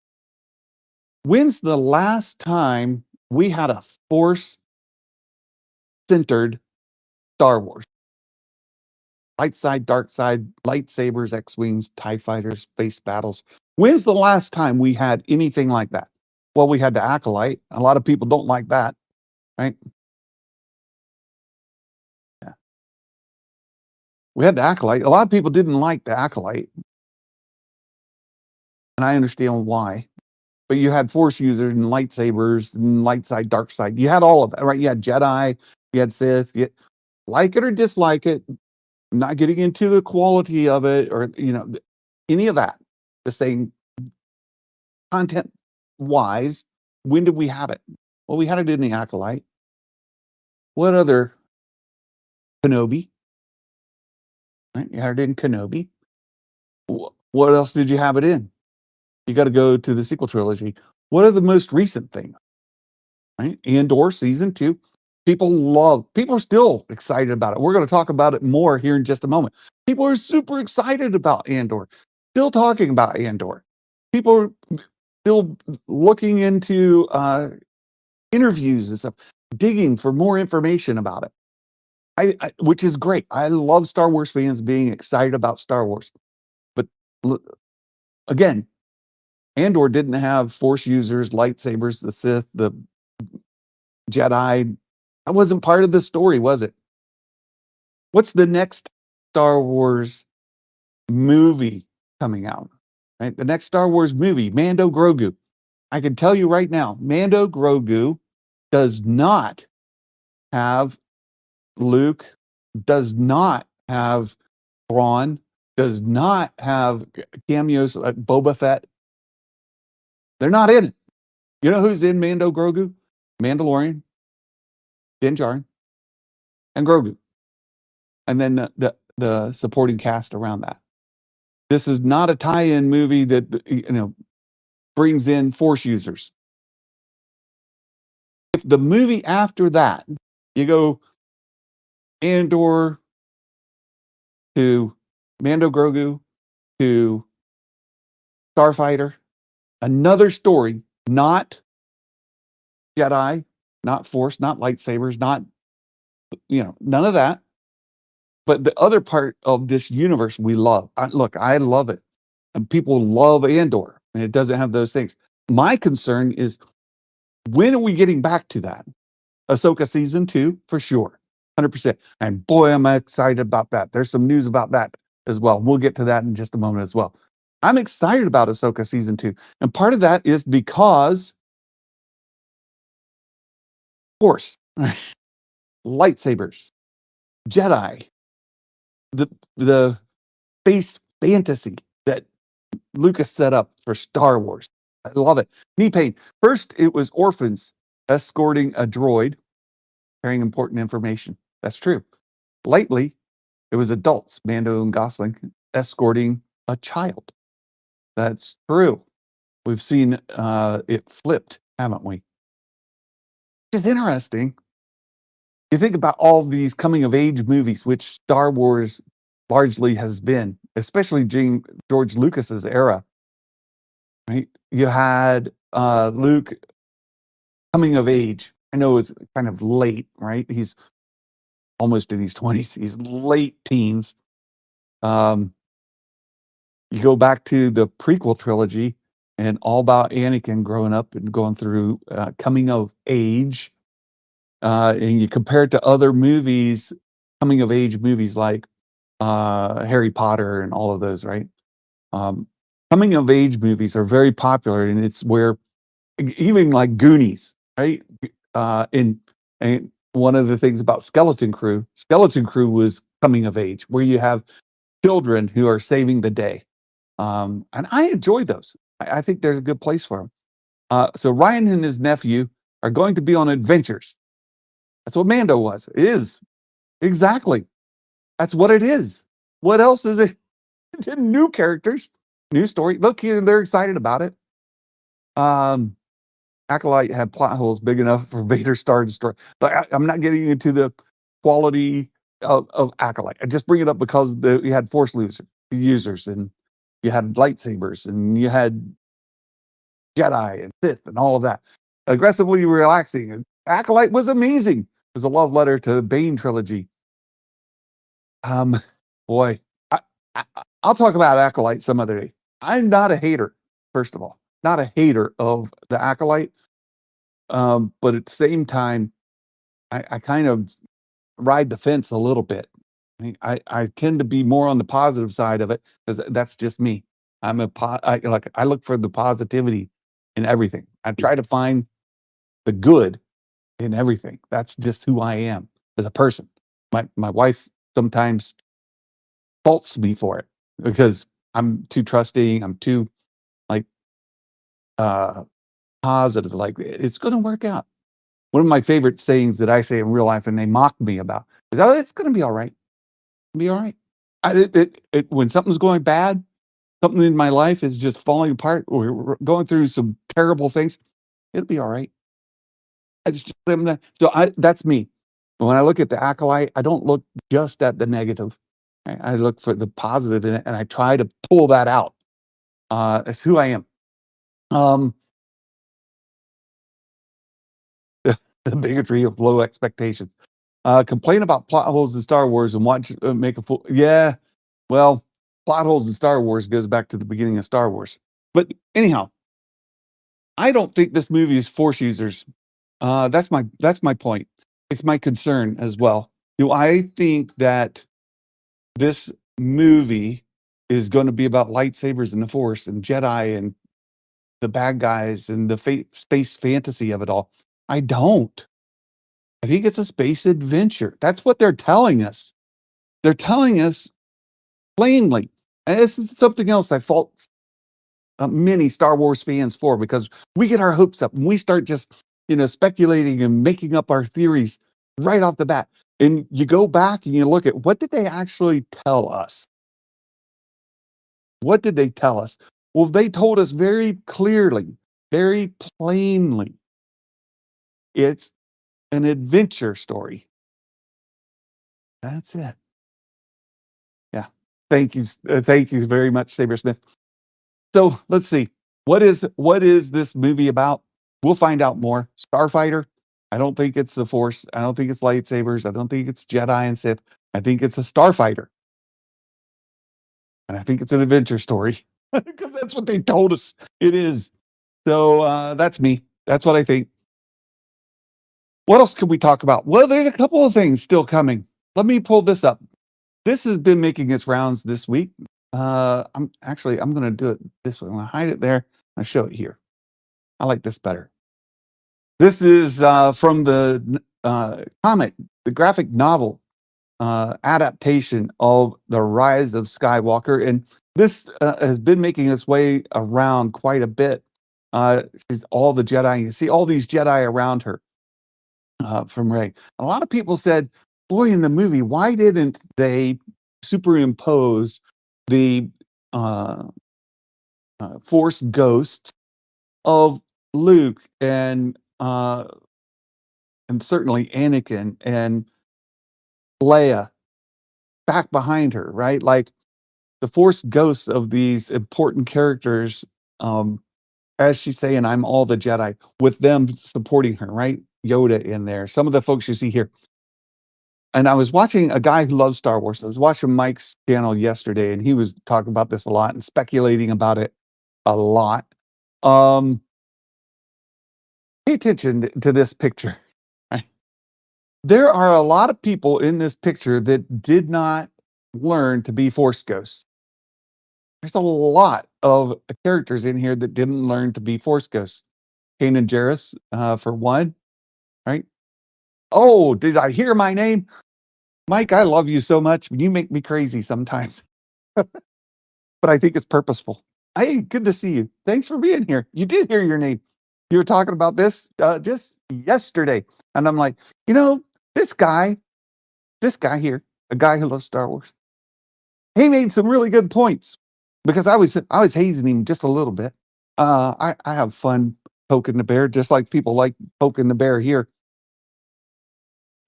when's the last time we had a force centered Star Wars? Light side, dark side, lightsabers, X-Wings, TIE fighters, space battles. When's the last time we had anything like that? Well, we had the Acolyte. A lot of people don't like that, right? Yeah. We had the Acolyte. A lot of people didn't like the Acolyte. And I understand why. But you had Force users and lightsabers and light side, dark side. You had all of that, right? You had Jedi, you had Sith. Like it or dislike it, I'm not getting into the quality of it or, any of that. Just saying content wise, when did we have it? Well, we had it in the Acolyte. What other Kenobi? Right? You had it in Kenobi. What else did you have it in? You got to go to the sequel trilogy. What are the most recent things? Right? Andor season 2. People are still excited about it. We're going to talk about it more here in just a moment. People are super excited about Andor. Still talking about Andor. People are still looking into interviews and stuff, digging for more information about it. Which is great. I love Star Wars fans being excited about Star Wars. But again, Andor didn't have Force users, lightsabers, the Sith, the Jedi. That wasn't part of the story, was it? What's the next Star Wars movie coming out? Right? The next Star Wars movie, Mando Grogu. I can tell you right now, Mando Grogu does not have Luke, does not have Thrawn, does not have cameos like Boba Fett. They're not in it. You know who's in Mando Grogu? Mandalorian, Din Djarin, and Grogu. And then the supporting cast around that. This is not a tie-in movie that brings in Force users. If the movie after that, you go Andor to Mando Grogu to Starfighter, another story, not Jedi, not Force, not lightsabers, not none of that. But the other part of this universe we love. I love it. And people love Andor, and it doesn't have those things. My concern is when are we getting back to that? Ahsoka season 2, for sure. 100%. And boy, am I excited about that. There's some news about that as well. We'll get to that in just a moment as well. I'm excited about Ahsoka season 2. And part of that is because Force, lightsabers, Jedi, the space fantasy that Lucas set up for Star Wars. I love it. Knee pain. First, it was orphans escorting a droid carrying important information. That's true. Lately, it was adults, Mando and Gosling, escorting a child. That's true. We've seen it flipped, haven't we? Which is interesting. You think about all these coming of age movies, which Star Wars largely has been, especially George Lucas's era. Right? You had Luke coming of age. I know it's kind of late, right? He's almost in his 20s. He's late teens. You go back to the prequel trilogy and all about Anakin growing up and going through coming of age. And you compare it to other movies, coming of age movies like Harry Potter and all of those, right? Coming of age movies are very popular, and it's where even like Goonies, right? And one of the things about Skeleton Crew was coming of age, where you have children who are saving the day. And I enjoy those. I think there's a good place for them. So Ryan and his nephew are going to be on adventures. That's what Mando was. It is. Exactly. That's what it is. What else is it? New characters, new story. Look, they're excited about it. Acolyte had plot holes big enough for Vader Star Destroyer. But I'm not getting into the quality of Acolyte. I just bring it up because you had Force users and you had lightsabers and you had Jedi and Sith and all of that. Aggressively relaxing. Acolyte was amazing. It was a love letter to the Bane trilogy. Um, boy, I, I'll talk about Acolyte some other day. I'm not a hater, first of all, not a hater of the Acolyte. But at the same time, I kind of ride the fence a little bit. I tend to be more on the positive side of it because that's just me. I look for the positivity in everything. I try to find the good in everything. That's just who I am as a person. My wife sometimes faults me for it because I'm too trusting. I'm too like uh positive. Like it's going to work out. One of my favorite sayings that I say in real life, and they mock me about, is, "Oh, it's going to be all right. It'll be all right." When something's going bad, something in my life is just falling apart, or we're going through some terrible things, it'll be all right. That's me. When I look at the Acolyte, I don't look just at the negative. I look for the positive in it, and I try to pull that out. It's who I am. Um, the bigotry of low expectations. Complain about plot holes in Star Wars and watch make a fool. Yeah, well, plot holes in Star Wars goes back to the beginning of Star Wars. But anyhow, I don't think this movie is Force users. That's my point. It's my concern as well. Do I think that this movie is going to be about lightsabers and the Force and Jedi and the bad guys and the space fantasy of it all? I don't. I think it's a space adventure. That's what they're telling us. They're telling us plainly. And this is something else I fault many Star Wars fans for, because we get our hopes up and we start just, speculating and making up our theories right off the bat. And you go back and you look at, what did they actually tell us? What did they tell us? Well, they told us very clearly, very plainly, it's an adventure story. That's it. Yeah. Thank you very much, Saber Smith. So let's see. What is this movie about? We'll find out more. Starfighter. I don't think it's the Force. I don't think it's lightsabers. I don't think it's Jedi and Sith. I think it's a starfighter, and I think it's an adventure story because that's what they told us it is. So that's me. That's what I think. What else could we talk about? Well, there's a couple of things still coming. Let me pull this up. This has been making its rounds this week. I'm going to do it this way. I'm going to hide it there. I'll show it here. I like this better. This is from the comic, the graphic novel adaptation of The Rise of Skywalker. And this has been making its way around quite a bit. She's all the Jedi. You see all these Jedi around her from Rey. A lot of people said, boy, in the movie, why didn't they superimpose the uh, Force ghosts of Luke and certainly Anakin and Leia back behind her, right? Like the Force ghosts of these important characters, um, as she's saying, "I'm all the Jedi," with them supporting her, right? Yoda in there, some of the folks you see here. And I was watching a guy who loves Star Wars. I was watching Mike's channel yesterday, and he was talking about this a lot and speculating about it a lot. Um, Pay attention to this picture. Right? There are a lot of people in this picture that did not learn to be Force ghosts. There's a lot of characters in here that didn't learn to be Force ghosts. Kanan Jarrus, for one, right? Oh, did I hear my name? Mike, I love you so much. You make me crazy sometimes. but I think it's purposeful. Hey, good to see you. Thanks for being here. You did hear your name. You were talking about this just yesterday, and I'm like, you know, this guy here, a guy who loves Star Wars, he made some really good points because I was hazing him just a little bit. I have fun poking the bear, just like people like poking the bear here.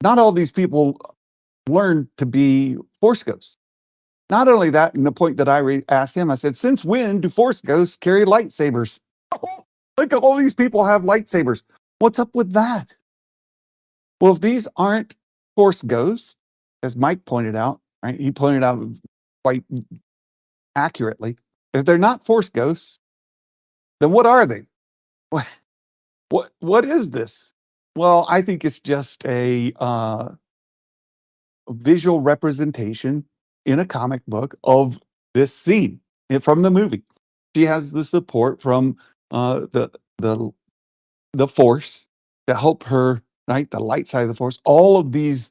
Not all these people learn to be Force ghosts. Not only that, and the point that I asked him, I said, since when do Force ghosts carry lightsabers? Like all these people have lightsabers. What's up with that? Well, if these aren't Force ghosts, as Mike pointed out, right? He pointed out quite accurately. If they're not Force ghosts, then what are they? What what is this? Well, I think it's just a visual representation in a comic book of this scene from the movie. She has the support from uh, the the the Force to help her, right? The light side of the Force. All of these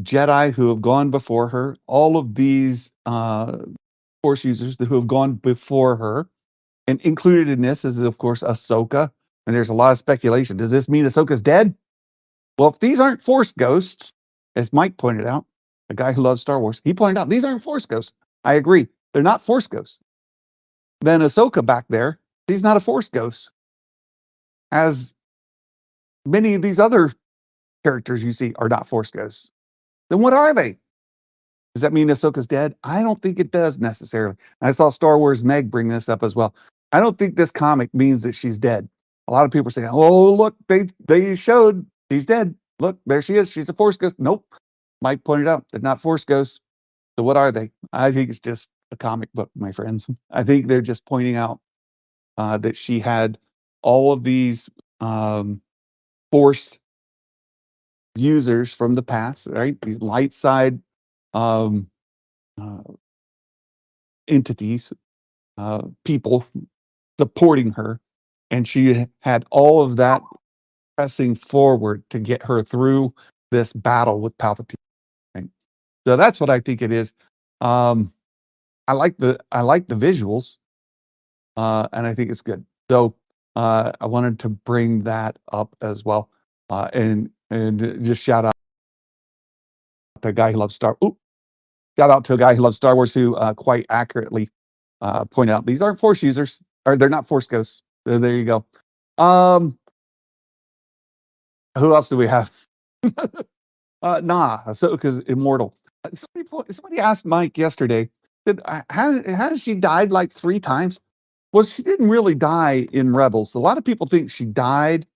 Jedi who have gone before her, all of these Force users who have gone before her, and included in this is, of course, Ahsoka. And there's a lot of speculation. Does this mean Ahsoka's dead? Well, if these aren't Force ghosts, as Mike pointed out, a guy who loves Star Wars, he pointed out these aren't Force ghosts. I agree. They're not Force ghosts. Then Ahsoka back there, she's not a Force ghost. As many of these other characters you see are not Force ghosts. Then what are they? Does that mean Ahsoka's dead? I don't think it does necessarily. I saw Star Wars Meg bring this up as well. I don't think this comic means that she's dead. A lot of people are saying, "Oh, look, they showed she's dead. Look, there she is. She's a Force ghost." Nope. Mike pointed out they're not Force ghosts. So what are they? I think it's just a comic book, my friends. I think they're just pointing out that she had all of these Force users from the past, right? These light side um, uh, entities, people supporting her, and she had all of that pressing forward to get her through this battle with Palpatine. Right? So that's what I think it is. Um, I like the visuals, and I think it's good. So I wanted to bring that up as well, and just shout out to a guy who loves shout out to a guy who loves Star Wars who quite accurately point out these aren't Force users, or they're not Force ghosts. So there you go. Um, who else do we have? Nah, Ahsoka's immortal. Somebody asked Mike yesterday, has she died like 3 times? Well, she didn't really die in Rebels. A lot of people think she died,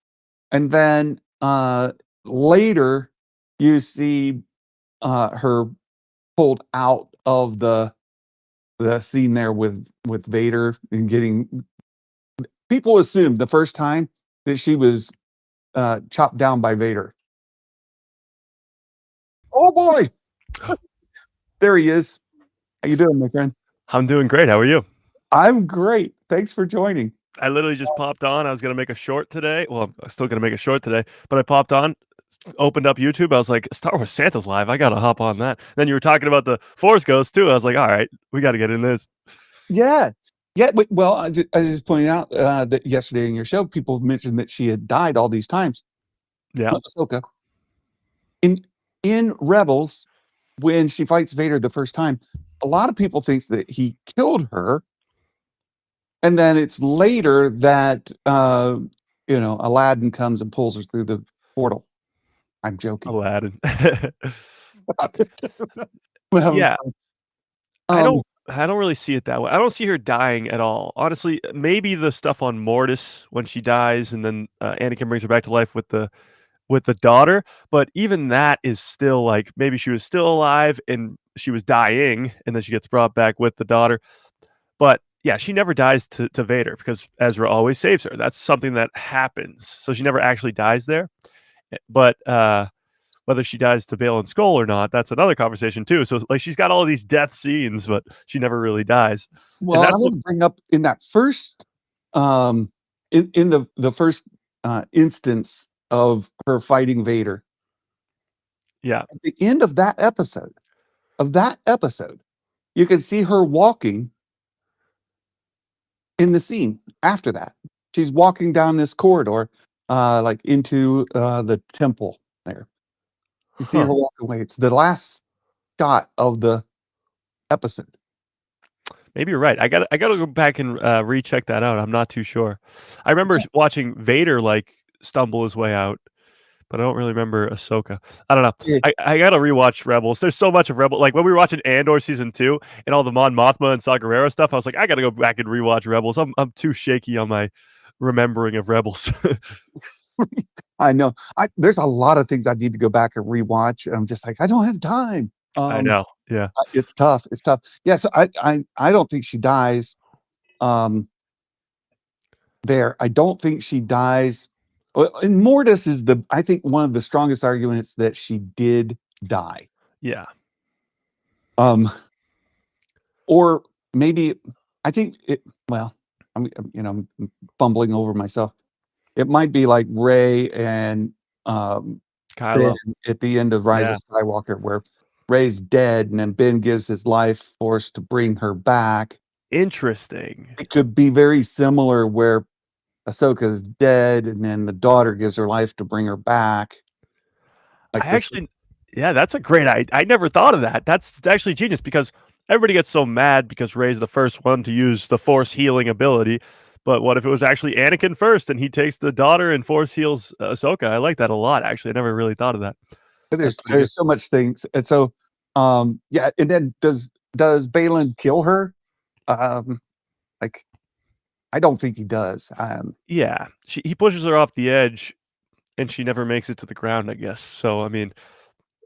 and then later you see her pulled out of the scene there with Vader and getting. People assumed the first time that she was chopped down by Vader. Oh boy, there he is. How you doing, my friend? I'm doing great. How are you? I'm great. Thanks for joining. I literally just popped on. I was gonna make a short today. Well, I'm still gonna make a short today, but I popped on, opened up YouTube. I was like, Star Wars Santa's live. I gotta hop on that. Then you were talking about the Force Ghost too. I was like, all right, we got to get in this. Yeah. Yeah. Well, I just pointed out that yesterday in your show, people mentioned that she had died all these times. Yeah, Ahsoka. In Rebels, when she fights Vader the first time, a lot of people thinks that he killed her, and then it's later that Aladdin comes and pulls her through the portal. I'm joking. Aladdin. We're having Yeah, fun. I Um, don't. I don't really see it that way. I don't see her dying at all. Honestly, maybe the stuff on Mortis when she dies, and then Anakin brings her back to life with the daughter. But even that is still like maybe she was still alive and she was dying, and then she gets brought back with the daughter. But yeah, she never dies to Vader because Ezra always saves her. That's something that happens. So she never actually dies there. But whether she dies to Bale and Skull or not, that's another conversation too. So like she's got all these death scenes, but she never really dies. And well, I that's what want to bring up in that first, in the first instance of her fighting Vader. yeah. At the end of that episode, you can see her walking in the scene after that. She's walking down this corridor, like into the temple there. You see her Huh. walk away. It's the last shot of the episode. Maybe you're right. I gotta go back and recheck that out. I'm not too sure. I remember watching Vader like stumble his way out, but I don't really remember Ahsoka. I don't know. Yeah, I gotta rewatch Rebels. There's so much of Rebel. Like when we were watching Andor season 2 and all the Mon Mothma and Saw Gerrera stuff, I was like, I gotta go back and rewatch Rebels. I'm too shaky on my remembering of Rebels. I know. There's a lot of things I need to go back and rewatch. And I'm just like, I don't have time. I know. Yeah. It's tough. It's tough. Yeah. So I don't think she dies. Um, there. I don't think she dies. Well, and Mortis is I think one of the strongest arguments that she did die. Yeah. Or maybe I think it. Well, I'm fumbling over myself. It might be like Rey and Ben Kylo. at the end of Rise Yeah. of Skywalker, where Rey's dead, and then Ben gives his life force to bring her back. Interesting. It could be very similar, where Ahsoka's dead, and then the daughter gives her life to bring her back. Like I this. actually, yeah, that's a great. I never thought of that. That's actually genius because everybody gets so mad because Rey's the first one to use the Force healing ability. But what if it was actually Anakin first and he takes the daughter and Force heals Ahsoka? I like that a lot. Actually, I never really thought of that. That's pretty good. There's so much things, and so yeah. And then does Balin kill her? Like I don't think he does. Yeah, he pushes her off the edge, and she never makes it to the ground. I guess so. I mean,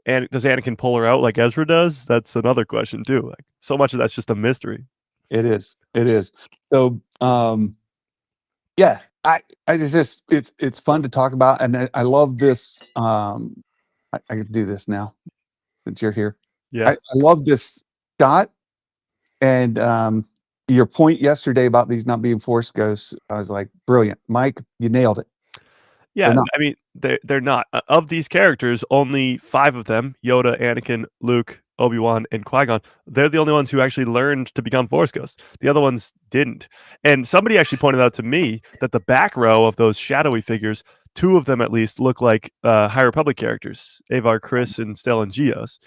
and does Anakin pull her out like Ezra does? That's another question too. Like so much of that's just a mystery. It is. It is. So yeah, it's just it's fun to talk about, and I love this. I can do this now since you're here. Yeah. I love this shot, and your point yesterday about these not being Force ghosts. I was like, brilliant, Mike, you nailed it. Yeah, not. I mean, they're not. Of these characters, only 5 of them, Yoda, Anakin, Luke, Obi-Wan, and Qui-Gon, they're the only ones who actually learned to become Force ghosts. The other ones didn't. And somebody actually pointed out to me that the back row of those shadowy figures, 2 of them at least, look like High Republic characters, Avar Kriss and Stellan Gios.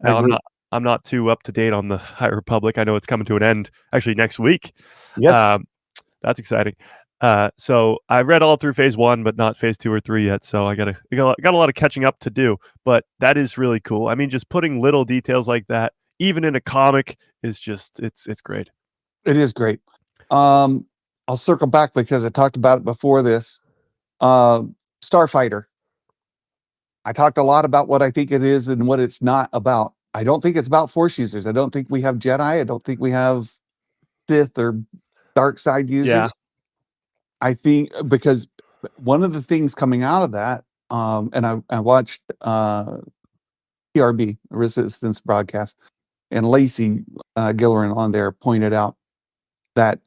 I agree. I'm not too up to date on the High Republic. I know it's coming to an end actually next week. Yes. That's exciting. So I read all through phase 1, but not phase 2 or 3 yet. So I got a lot of catching up to do, but that is really cool. I mean, just putting little details like that, even in a comic, is just it's great. It is great. I'll circle back because I talked about it before this. Starfighter. I talked a lot about what I think it is and what it's not about. I don't think it's about Force users. I don't think we have Jedi. I don't think we have Sith or dark side users. Yeah. I think because one of the things coming out of that, and I watched PRB, Resistance Broadcast, and Lacey Gillerin on there pointed out that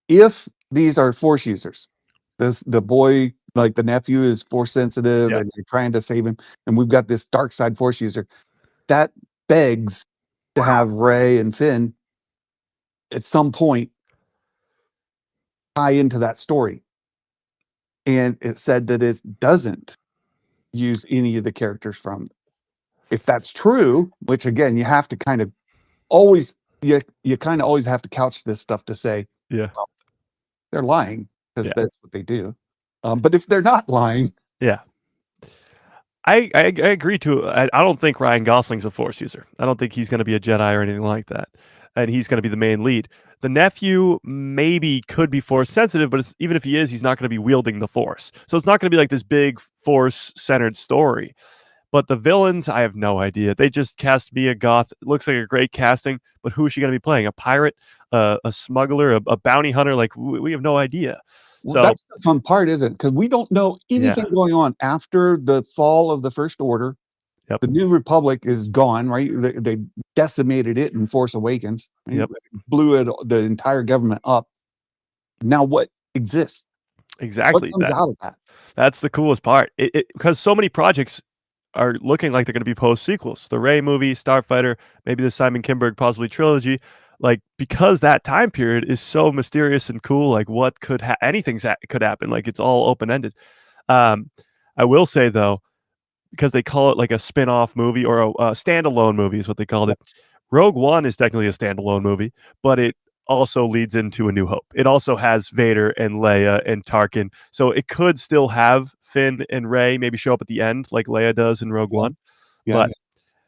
if these are Force users, the boy, like the nephew, is Force sensitive, Yeah. and you're trying to save him, and we've got this dark side Force user, that begs to have Rey and Finn at some point tie into that story. And it said that it doesn't use any of the characters from. If that's true, which again, you have to kind of always you kind of always have to couch this stuff to say, Yeah. well, they're lying because Yeah. that's what they do. But if they're not lying, Yeah. I agree too. I don't think Ryan Gosling's a Force user. I don't think he's going to be a Jedi or anything like that, and he's going to be the main lead. The nephew maybe could be Force sensitive, but even if he is, he's not going to be wielding the Force. So it's not going to be like this big Force centered story. But the villains, I have no idea. They just cast Mia Goth. It looks like a great casting, but who is she going to be playing? A pirate, a smuggler, a bounty hunter? Like we have no idea. So that's the fun part, isn't it? Because we don't know anything going on after the fall of the First Order. Yep. The New Republic is gone, right? They decimated it in Force Awakens. Right? Yep. Blew the entire government up. Now what exists? Exactly. What comes out of that? That's the coolest part. Because so many projects are looking like they're going to be post sequels. The Rey movie, Starfighter, maybe the Simon Kinberg possibly trilogy. like, because that time period is so mysterious and cool, like, what could could happen, like, it's all open-ended. Um, I will say, though, because they call it, like, a spin-off movie or a standalone movie is what they called it. Rogue One is technically a standalone movie, but it also leads into A New Hope. It also has Vader and Leia and Tarkin, so it could still have Finn and Rey maybe show up at the end like Leia does in Rogue Yeah. One, Yeah. but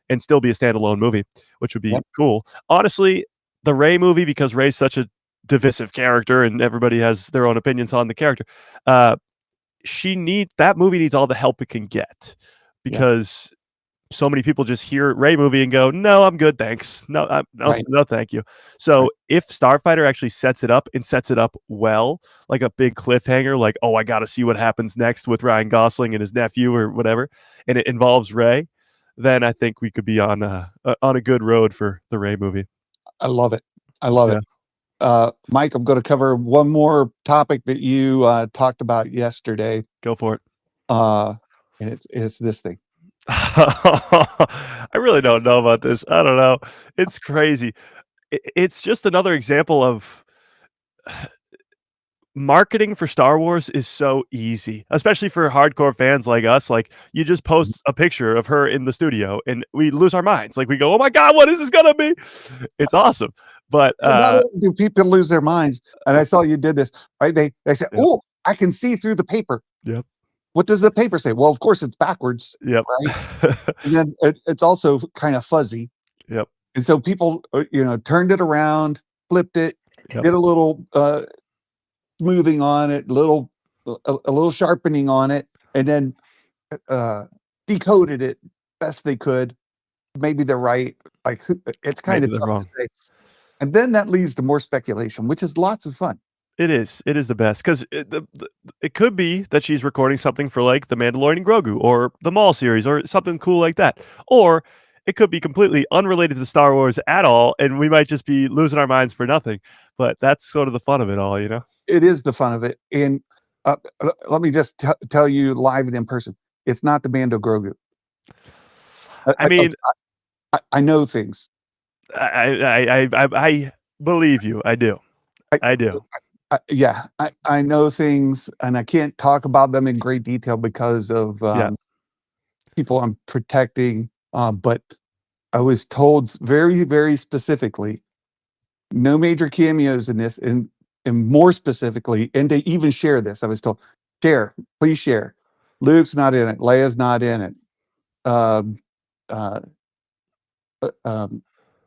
and still be a standalone movie, which would be Yep. cool. Honestly, the Rey movie, because Rey's such a divisive character and everybody has their own opinions on the character, uh, that movie needs all the help it can get Yeah. because so many people just hear Rey movie and go, "No, I'm good, thanks. No, no, Right. no, thank you." So Right. if Starfighter actually sets it up and sets it up well, like a big cliffhanger, like, "Oh, I gotta see what happens next with Ryan Gosling and his nephew or whatever," and it involves Rey, then I think we could be on a good road for the Rey movie. I love it. I love Yeah, it. Mike, I'm going to cover one more topic that you talked about yesterday. go for it. Uh, and it's this thing. I really don't know about this. I don't know. It's crazy. It's just another example of marketing for Star Wars is so easy, especially for hardcore fans like us. Like, you just post a picture of her in the studio and we lose our minds. Like, we go, "Oh my god, what is this gonna be?" It's awesome. But, And not only do people lose their minds, and I saw you did this, right? They say, yep, "Oh, I can see through the paper." yep, What does the paper say? Well, of course, it's backwards, yep. right? And then it's also kind of fuzzy. Yep, And so people, turned it around, flipped it, yep, did a little smoothing on it, a little sharpening on it, and then uh, decoded it best they could. Maybe they're right. Like it's kind maybe of they're tough to wrong. say. And then that leads to more speculation, which is lots of fun. It is the best 'cause it could be that she's recording something for, like, The Mandalorian and Grogu or the Maul series or something cool like that, or it could be completely unrelated to Star Wars at all, and we might just be losing our minds for nothing, but that's sort of the fun of it all, you know? It is the fun of it. And let me just tell you live and in person, it's not the Mando Grogu. I, I I, mean, I know things. I believe you, I do. I, I do. yeah, I know things, and I can't talk about them in great detail because of Yeah, people I'm protecting. But I was told very, very specifically, no major cameos in this, and more specifically, and they even share this. I was told, share, please share. Luke's not in it. Leia's not in it. Um, uh,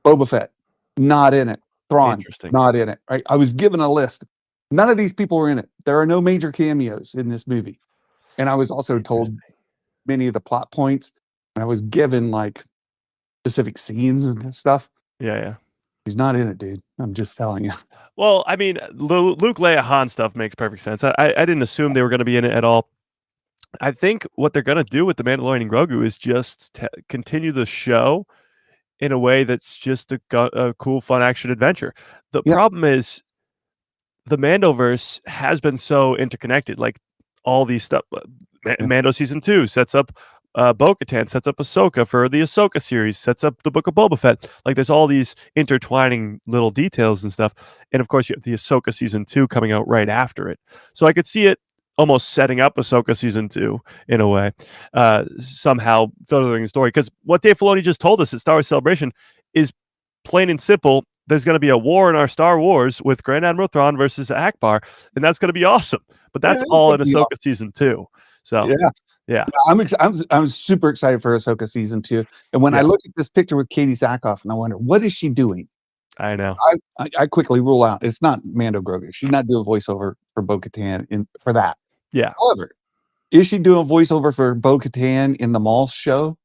Boba Fett, not in it. Thrawn, interesting, not in it. Right? I was given a list. None of these people were in it. There are no major cameos in this movie. And I was also told interesting. many of the plot points. And I was given like specific scenes and stuff. Yeah, yeah. He's not in it, dude. I'm just telling you. Well, I mean, Luke, Leia, Han stuff makes perfect sense. I didn't assume they were gonna be in it at all. I think what they're gonna do with The Mandalorian and Grogu is just continue the show in a way that's just a cool, fun action adventure. The Yeah, problem is the Mandoverse has been so interconnected, like, all these stuff yeah, Mando season 2 sets up, Bo-Katan, sets up Ahsoka for the Ahsoka series, sets up the Book of Boba Fett, like, there's all these intertwining little details and stuff, and, of course, you have the Ahsoka season 2 coming out right after it. So I could see it almost setting up Ahsoka season 2 in a way, somehow furthering the story. Because what Dave Filoni just told us at Star Wars Celebration is plain and simple, there's going to be a war in our Star Wars with Grand Admiral Thrawn versus Akbar, and that's going to be awesome. But yeah, that's it's all gonna in be Ahsoka season 2. So, yeah. yeah, I'm super excited for Ahsoka season 2. And when I yeah, look at this picture with Katee Sakhoff, and I wonder what is she doing, I know. I quickly rule out it's not Mando Grogu. She's not doing voiceover for Bo-Katan in for that. Yeah, However, is she doing voiceover for Bo-Katan in the Maul show?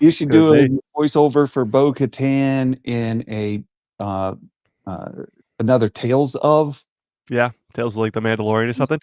Is she could be. doing voiceover for Bo-Katan in a uh, uh, another Tales of? Yeah, Tales of like the Mandalorian or something,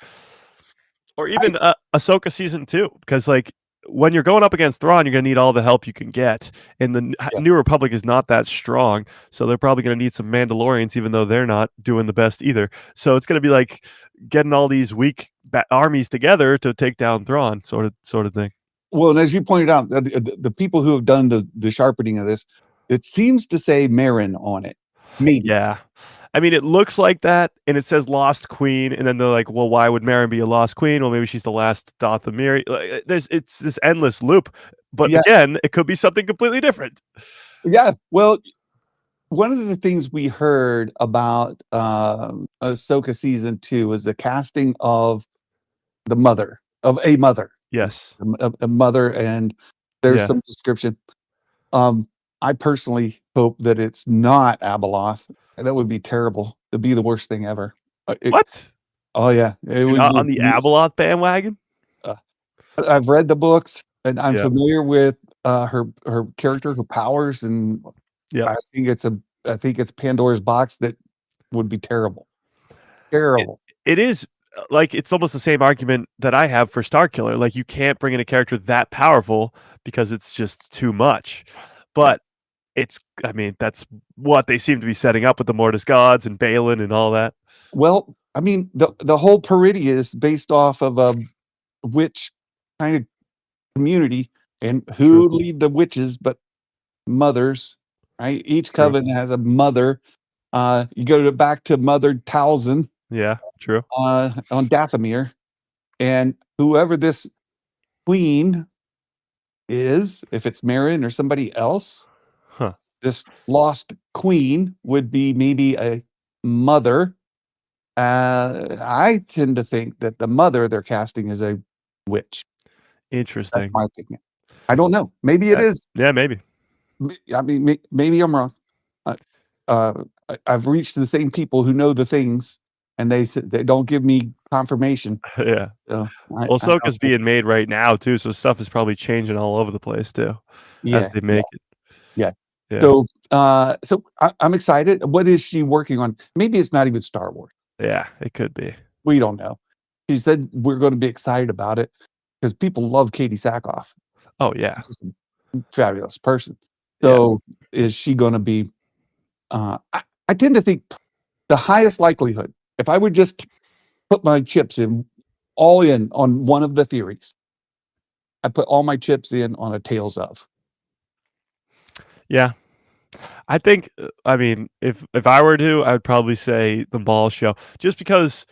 or I even Ahsoka season 2, because like when you're going up against Thrawn, you're gonna need all the help you can get, and the yeah. New Republic is not that strong, so they're probably gonna need some Mandalorians, even though they're not doing the best either. So it's gonna be like getting all these weak armies together to take down Thrawn, sort of thing. Well, and as you pointed out, the people who have done the sharpening of this It seems to say Marin on it. Maybe. Yeah. I mean, it looks like that, and it says Lost Queen, and then they're like, "Well, why would Marin be a Lost Queen? Well, maybe she's the last Dathomiri." Like, it's this endless loop. But Yeah. again, it could be something completely different. Yeah. Well, one of the things we heard about Ahsoka season 2 was the casting of the mother of a mother, Yes. a mother, and there's Yeah. some description. Um, I personally hope that it's not Abeloth. That would be terrible. It'd be the worst thing ever. It What? Oh, yeah. It You're would not on make the me Abeloth bandwagon? uh, I've read the books, and I'm Yeah. familiar with, her character, her powers, and Yep. I think it's Pandora's box that would be terrible. It Terrible. it is, like, it's almost the same argument that I have for Starkiller, like, you can't bring in a character that powerful because it's just too much. Yeah. But it's I mean, that's what they seem to be setting up with the Mortis gods and Balin and all that. Well, I mean, the whole Peridia is based off of a witch kind of community, and True, who lead the witches but mothers, right? Each true. coven has a mother. You go back to Mother Talzin, Yeah, true. on Dathomir, and whoever this queen is, if it's Marin or somebody else, Huh. this lost queen would be maybe a mother. I tend to think that the mother they're casting is a witch. That's Interesting. my opinion. I don't know. Maybe it Yeah. is. Yeah, maybe. I mean, maybe I'm wrong. Uh, I've reached the same people who know the things, and they said they don't give me confirmation. Yeah. So Well, I don't Ahsoka's know. being made right now too, so stuff is probably changing all over the place too as Yeah, they yeah, make it. yeah. Yeah. So I'm excited. What is she working on? Maybe it's not even Star Wars. Yeah, it could be. We don't know. She said we're going to be excited about it because people love Katee Sakhoff. Oh, yeah. She's just a fabulous person. Yeah. So is she going to be? I tend to think the highest likelihood, if I would just put my chips all in on one of the theories, I put all my chips in on a Tales of. Yeah. I think, I mean, if I were to, I would probably say the Maul show, just because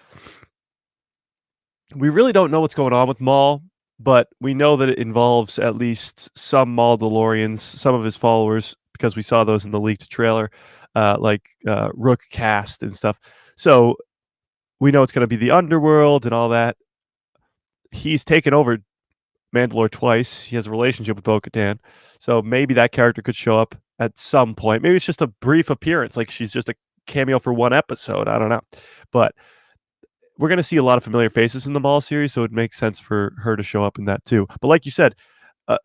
we really don't know what's going on with Maul, but we know that it involves at least some Maul DeLoreans, some of his followers, because we saw those in the leaked trailer, Rook cast and stuff. So we know it's going to be the underworld and all that. He's taken over Mandalore twice. He has a relationship with Bo-Katan, so maybe that character could show up at some point. Maybe it's just a brief appearance, like she's just a cameo for one episode. I don't know, but we're going to see a lot of familiar faces in the Maul series, so it makes sense for her to show up in that too. But like you said,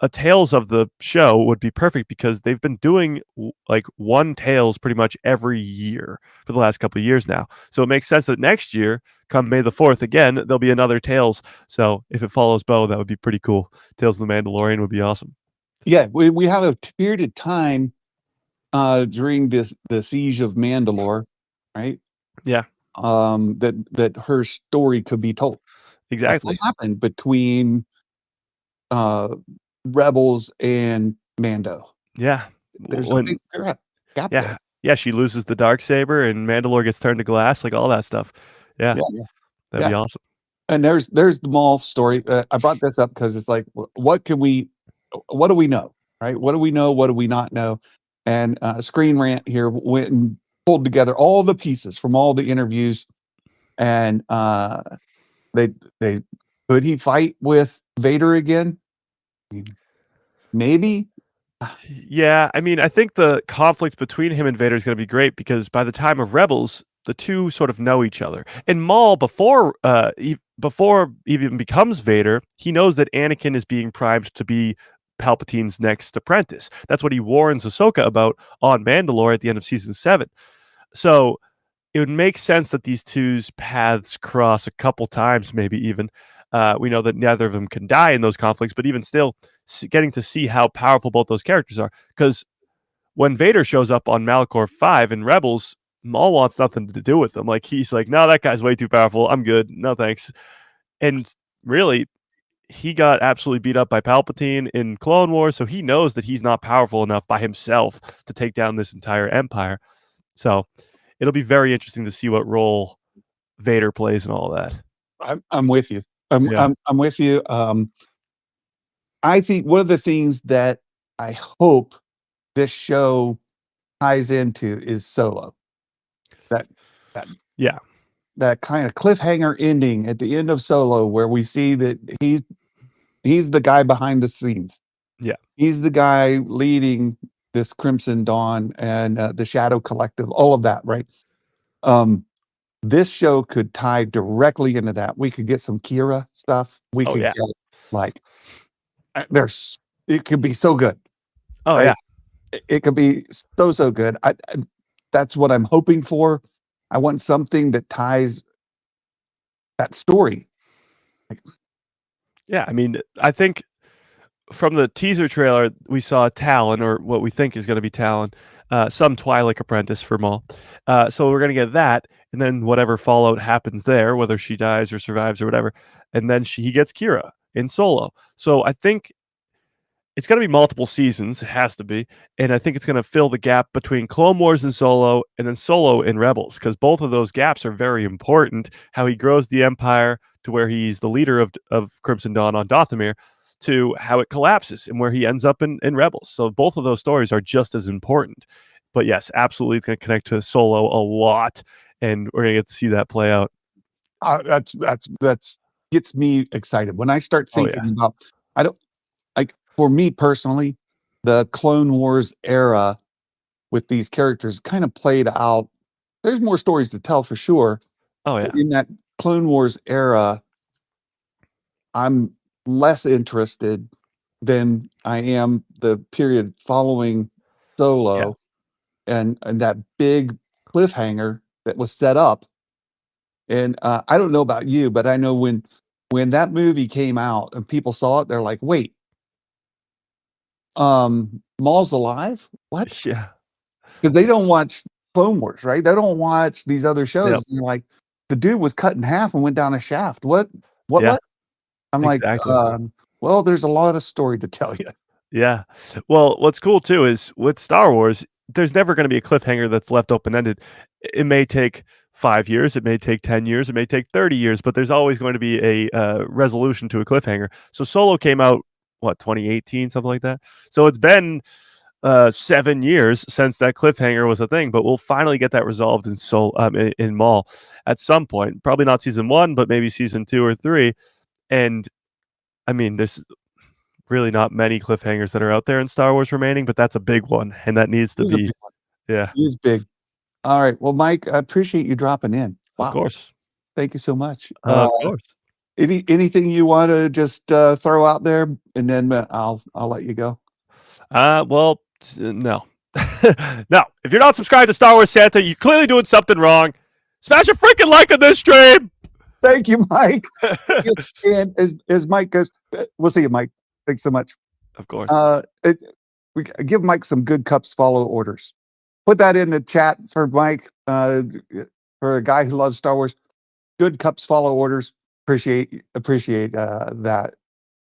a Tales of the show would be perfect because they've been doing like one Tales pretty much every year for the last couple of years now. So it makes sense that next year, come May the 4th again, there'll be another Tales. So if it follows Bo, that would be pretty cool. Tales of the Mandalorian would be awesome. Yeah, we have a period of time during the siege of Mandalore, right? Yeah, That her story could be told. What exactly. happened between uh Rebels and Mando? Yeah. There's a When big gap there. yeah. Yeah, she loses the dark saber and Mandalore gets turned to glass, like all that stuff. Yeah, Yeah, yeah, that'd yeah. be awesome. And there's the Maul story. I brought this up because it's like, what can we, what do we know, right? What do we know? What do we not know? And Screen Rant here went and pulled together all the pieces from all the interviews, and they could he fight with Vader again? I mean, maybe. Yeah, I mean, I think the conflict between him and Vader is going to be great because by the time of Rebels, the two sort of know each other. And Maul, before he even becomes Vader, he knows that Anakin is being primed to be Palpatine's next apprentice. That's what he warns Ahsoka about on Mandalore at the end of season 7. So it would make sense that these two's paths cross a couple times, maybe even. We know that neither of them can die in those conflicts, but even still, getting to see how powerful both those characters are. Because when Vader shows up on Malachor 5 in Rebels, Maul wants nothing to do with him. Like, he's like, no, that guy's way too powerful. I'm good. No, thanks. And really, he got absolutely beat up by Palpatine in Clone Wars, so he knows that he's not powerful enough by himself to take down this entire empire. So it'll be very interesting to see what role Vader plays in all that. I'm with you. I'm Yeah. I'm with you. I think one of the things that I hope this show ties into is Solo. That that Yeah. that kind of cliffhanger ending at the end of Solo, where we see that he's the guy behind the scenes. Yeah. He's the guy leading this Crimson Dawn and the Shadow Collective, all of that, right? Um, this show could tie directly into that. We could get some Kira stuff. We Oh, could yeah. get like there's it could be so good, Oh, right? yeah. It could be so good. That's what I'm hoping for. I want something that ties that story. Like, Yeah, I mean, I think from the teaser trailer, we saw Talon, or what we think is gonna be Talon, some Twi'lek apprentice for Maul. So we're gonna get that, and then whatever fallout happens there, whether she dies or survives or whatever, and then he gets Kira in Solo. So I think it's gonna be multiple seasons, it has to be, and I think it's gonna fill the gap between Clone Wars and Solo, and then Solo and Rebels, because both of those gaps are very important. How he grows the Empire to where he's the leader of Crimson Dawn on Dathomir, to how it collapses and where he ends up in Rebels. So both of those stories are just as important. But yes, absolutely, it's gonna connect to Solo a lot, and we're gonna get to see that play out. that's gets me excited when I start Oh, yeah. thinking about. I don't like for me personally, the Clone Wars era with these characters kind of played out. There's more stories to tell for sure, Oh, but yeah. in that Clone Wars era, I'm less interested than I am the period following Yeah. Solo and that big cliffhanger that was set up. And I don't know about you, but I know when that movie came out and people saw it, they're like, "Wait, Maul's alive? What?" Yeah. Because they don't watch Clone Wars, right? They don't watch these other Yep. shows. And they're like, "The dude was cut in half and went down a shaft. What? What? Yeah, What?" I'm like, exactly. "Well, there's a lot of story to tell you." Yeah. Well, what's cool too is with Star Wars, there's never going to be a cliffhanger that's left open ended. It may take 5 years, it may take 10 years, it may take 30 years, but there's always going to be a resolution to a cliffhanger. So Solo came out, what, 2018, something like that. So it's been 7 years since that cliffhanger was a thing, but we'll finally get that resolved in Maul at some point. Probably not season one, but maybe season 2 or 3. And I mean, there's really not many cliffhangers that are out there in Star Wars remaining, but that's a big one, and that needs to He's a be big one. yeah, He is big. All right. Well, Mike, I appreciate you dropping in. of Wow. course. Thank you so much. Of course. Anything you want to just throw out there, and then I'll let you go. Well, no. No, if you're not subscribed to Star Wars Santa, you're clearly doing something wrong. Smash a freaking like on this stream! Thank you, Mike. And as Mike goes, we'll see you, Mike. Thanks so much. Of course. We give Mike some good cups follow orders. Put that in the chat for Mike. For a guy who loves Star Wars, good cups follow orders. Appreciate that.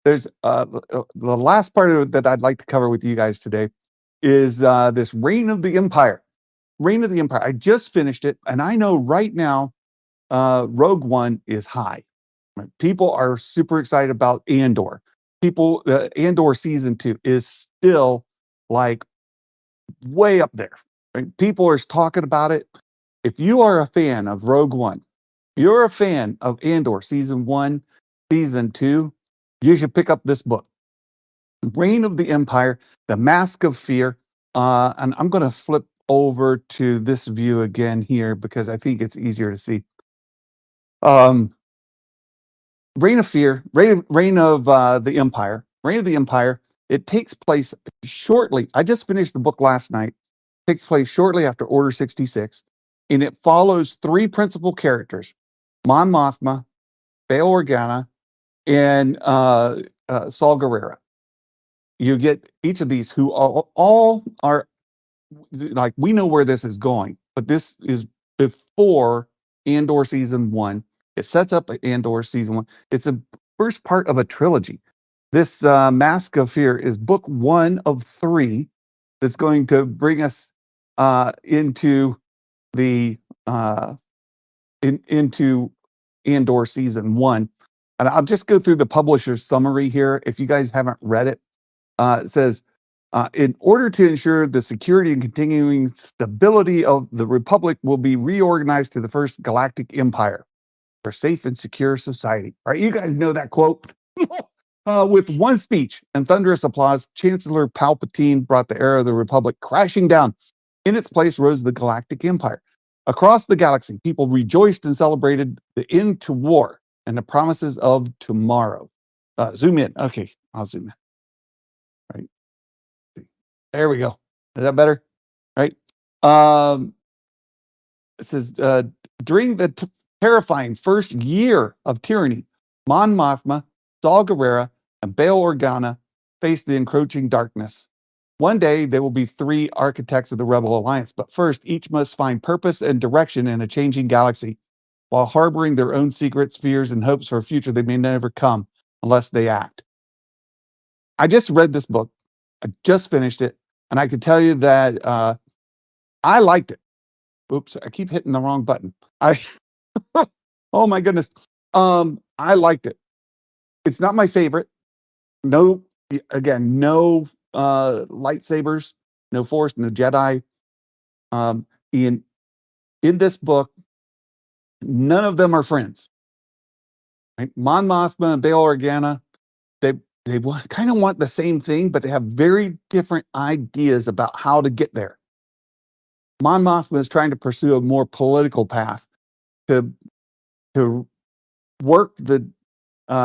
There's the last part of it that I'd like to cover with you guys today is this Reign of the Empire. Reign of the Empire. I just finished it, and I know right now Rogue One is high. Right? People are super excited about Andor. People, Andor season 2 is still like way up there. Right? People are talking about it. If you are a fan of Rogue One, you're a fan of Andor season 1, season 2, you should pick up this book, Reign of the Empire, The Mask of Fear. And I'm going to flip over to this view again here because I think it's easier to see. Reign of Fear, Reign of the Empire, Reign of the Empire. It takes place shortly. I just finished the book last night. Takes place shortly after Order 66, and it follows three principal characters: Mon Mothma, Bail Organa, and Saul Guerrera. You get each of these who all are like, we know where this is going, but this is before Andor season 1. It sets up Andor season 1. It's a first part of a trilogy. This Mask of Fear is book 1 of 3 that's going to bring us into the into Andor season 1. And I'll just go through the publisher's summary here. If you guys haven't read it, it says, in order to ensure the security and continuing stability of the Republic will be reorganized to the first galactic empire for safe and secure society. All right, you guys know that quote. With one speech and thunderous applause, Chancellor Palpatine brought the era of the Republic crashing down. In its place rose the Galactic Empire. Across the galaxy, people rejoiced and celebrated the end to war and the promises of tomorrow. Zoom in. Okay, I'll zoom in. Right. There we go. Is that better? Right. It says, during the terrifying first year of tyranny, Mon Mothma, Saw Gerrera, and Bail Organa faced the encroaching darkness. One day, there will be 3 architects of the Rebel Alliance, but first, each must find purpose and direction in a changing galaxy, while harboring their own secrets, fears, and hopes for a future that may never come unless they act. I just read this book. I just finished it, and I can tell you that I liked it. Oops, I keep hitting the wrong button. Oh my goodness. I liked it. It's not my favorite. No, again, no lightsabers, no Force, no Jedi. In this book, none of them are friends. Right? Mon Mothma and Bail Organa, they kind of want the same thing, but they have very different ideas about how to get there. Mon Mothma is trying to pursue a more political path to work the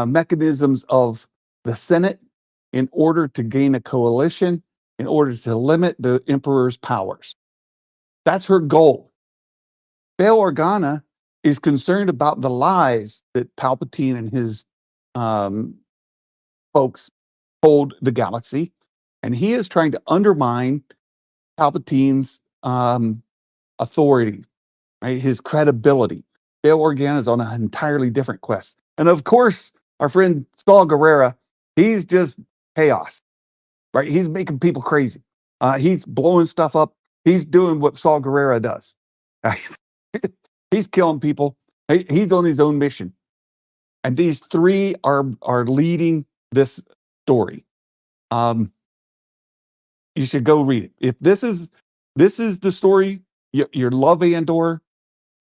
mechanisms of the Senate in order to gain a coalition, in order to limit the Emperor's powers. That's her goal. Bail Organa is concerned about the lies that Palpatine and his folks told the galaxy, and he is trying to undermine Palpatine's authority, right? His credibility. Bail Organa is on an entirely different quest. And of course, our friend Saw Gerrera, he's just chaos, right? He's making people crazy. He's blowing stuff up. He's doing what Saw Gerrera does. He's killing people. He's on his own mission. And these 3 are leading this story. You should go read it. If this is the story, you love Andor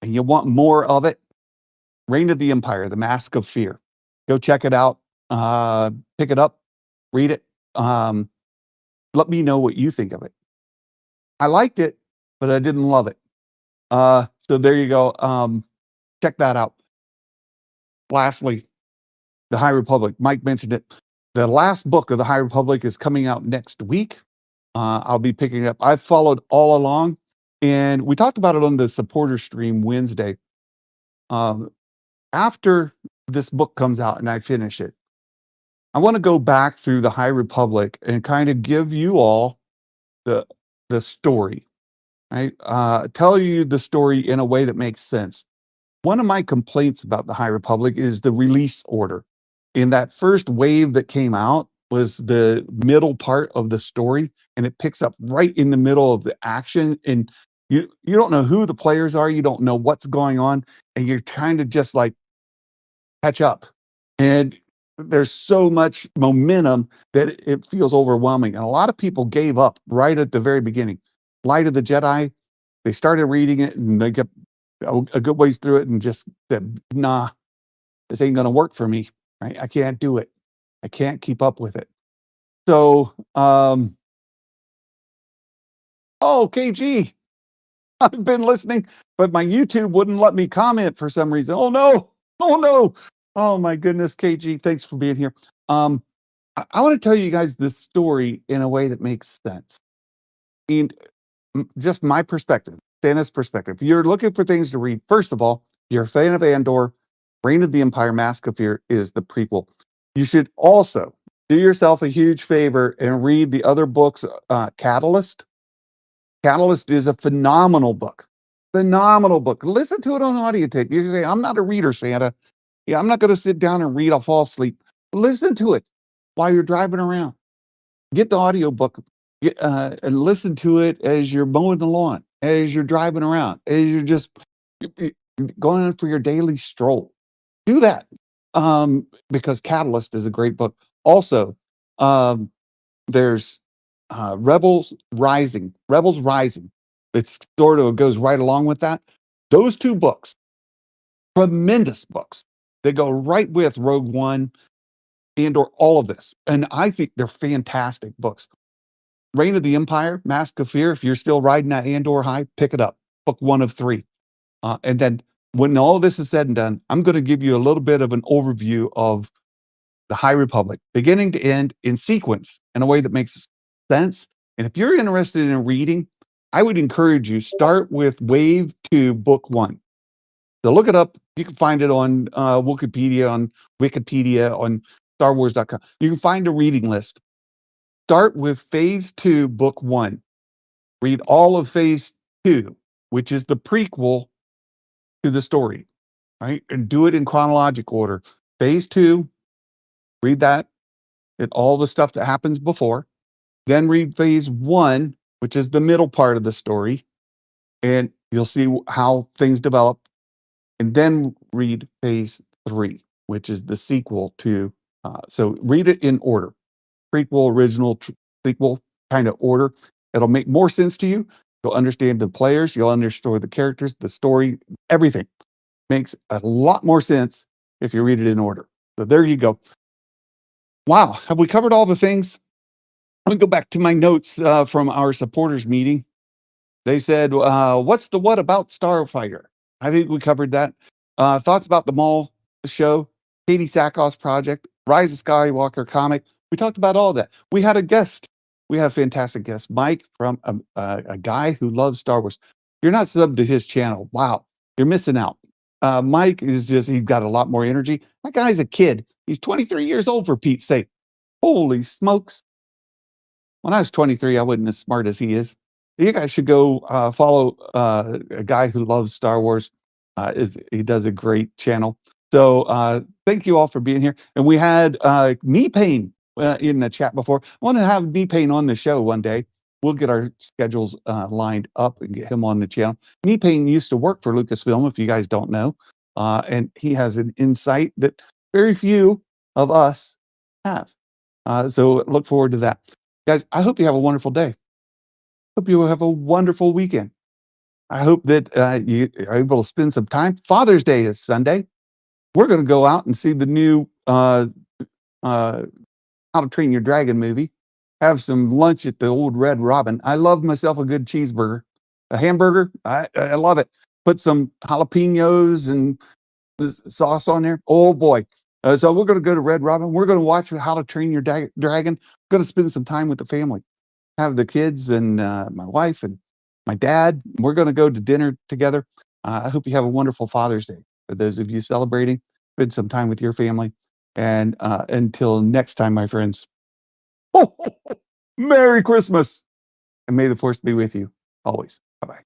and you want more of it, Reign of the Empire, The Mask of Fear. Go check it out. Pick it up, read it. Let me know what you think of it. I liked it, but I didn't love it. So there you go. Check that out. Lastly, The High Republic. Mike mentioned it. The last book of The High Republic is coming out next week. I'll be picking it up. I've followed all along, and we talked about it on the supporter stream Wednesday. After this book comes out and I finish it, I want to go back through The High Republic and kind of give you all the story, right? Tell you the story in a way that makes sense. One of my complaints about The High Republic is the release order. In that first wave that came out was the middle part of the story, and it picks up right in the middle of the action, and you don't know who the players are, you don't know what's going on, and you're trying to just like catch up. And there's so much momentum that it feels overwhelming. And a lot of people gave up right at the very beginning. Light of the Jedi, they started reading it and they get a good ways through it and just said, nah, this ain't going to work for me. Right? I can't do it. I can't keep up with it. So, oh, KG, I've been listening, but my YouTube wouldn't let me comment for some reason. Oh no. Oh no. Oh my goodness, KG, thanks for being here. I want to tell you guys this story in a way that makes sense. And just my perspective, Santa's perspective. If you're looking for things to read, first of all, if you're a fan of Andor, Reign of the Empire, Mask of Fear is the prequel. You should also do yourself a huge favor and read the other books, Catalyst. Catalyst is a phenomenal book. Phenomenal book. Listen to it on audio tape. You say, I'm not a reader, Santa. Yeah, I'm not going to sit down and read. I'll fall asleep. listen to it while you're driving around. Get the audiobook, and listen to it as you're mowing the lawn, as you're driving around, as you're just going for your daily stroll. Do that, because Catalyst is a great book. Also, um, there's Rebels Rising. It's sort of goes right along with that. Those two books, tremendous books. They go right with Rogue One and or all of this. And I think they're fantastic books. Reign of the Empire, Mask of Fear. If you're still riding that Andor high, pick it up. Book 1 of 3. And then when all this is said and done, I'm going to give you a little bit of an overview of the High Republic, beginning to end in sequence in a way that makes sense. And if you're interested in reading, I would encourage you start with Wave 2, Book 1. So look it up. You can find it on Wikipedia, on StarWars.com. You can find a reading list. Start with Phase 2, Book 1. Read all of Phase 2, which is the prequel to the story, right? And do it in chronological order. Phase 2, read that and all the stuff that happens before. Then read Phase 1, which is the middle part of the story, and you'll see how things develop. And then read Phase 3, which is the sequel to. So read it in order: prequel, original, sequel, kind of order. It'll make more sense to you. You'll understand the players. You'll understand the characters, the story, everything makes a lot more sense if you read it in order. So there you go. Wow, have we covered all the things? Let me go back to my notes from our supporters meeting. They said, what's the what about Starfighter? I think we covered that. Thoughts about the Maul show, Katee Sakhoff's project, Rise of Skywalker comic. We talked about all that. We had a guest. We have a fantastic guest, Mike, from a guy who loves Star Wars. You're not subbed to his channel. Wow, you're missing out. Mike is he's got a lot more energy. That guy's a kid. He's 23 years old, for Pete's sake. Holy smokes. When I was 23, I wasn't as smart as he is. You guys should go follow a guy who loves Star Wars. He does a great channel. So thank you all for being here. And we had Knee Pain in the chat before. I want to have Knee Pain on the show one day. We'll get our schedules lined up and get him on the channel. Knee Pain used to work for Lucasfilm, if you guys don't know. And he has an insight that very few of us have. So look forward to that. Guys, I hope you have a wonderful day. Hope you have a wonderful weekend. I hope that you are able to spend some time. Father's Day is Sunday. We're going to go out and see the new How to Train Your Dragon movie. Have some lunch at the old Red Robin. I love myself a good cheeseburger. A hamburger, I love it. Put some jalapenos and sauce on there. Oh boy. So we're going to go to Red Robin. We're going to watch How to Train Your Dragon. Going to spend some time with the family. Have the kids and my wife and my dad. We're going to go to dinner together. I hope you have a wonderful Father's Day. For those of you celebrating, spend some time with your family. And until next time, my friends, Merry Christmas. And may the force be with you always. Bye-bye.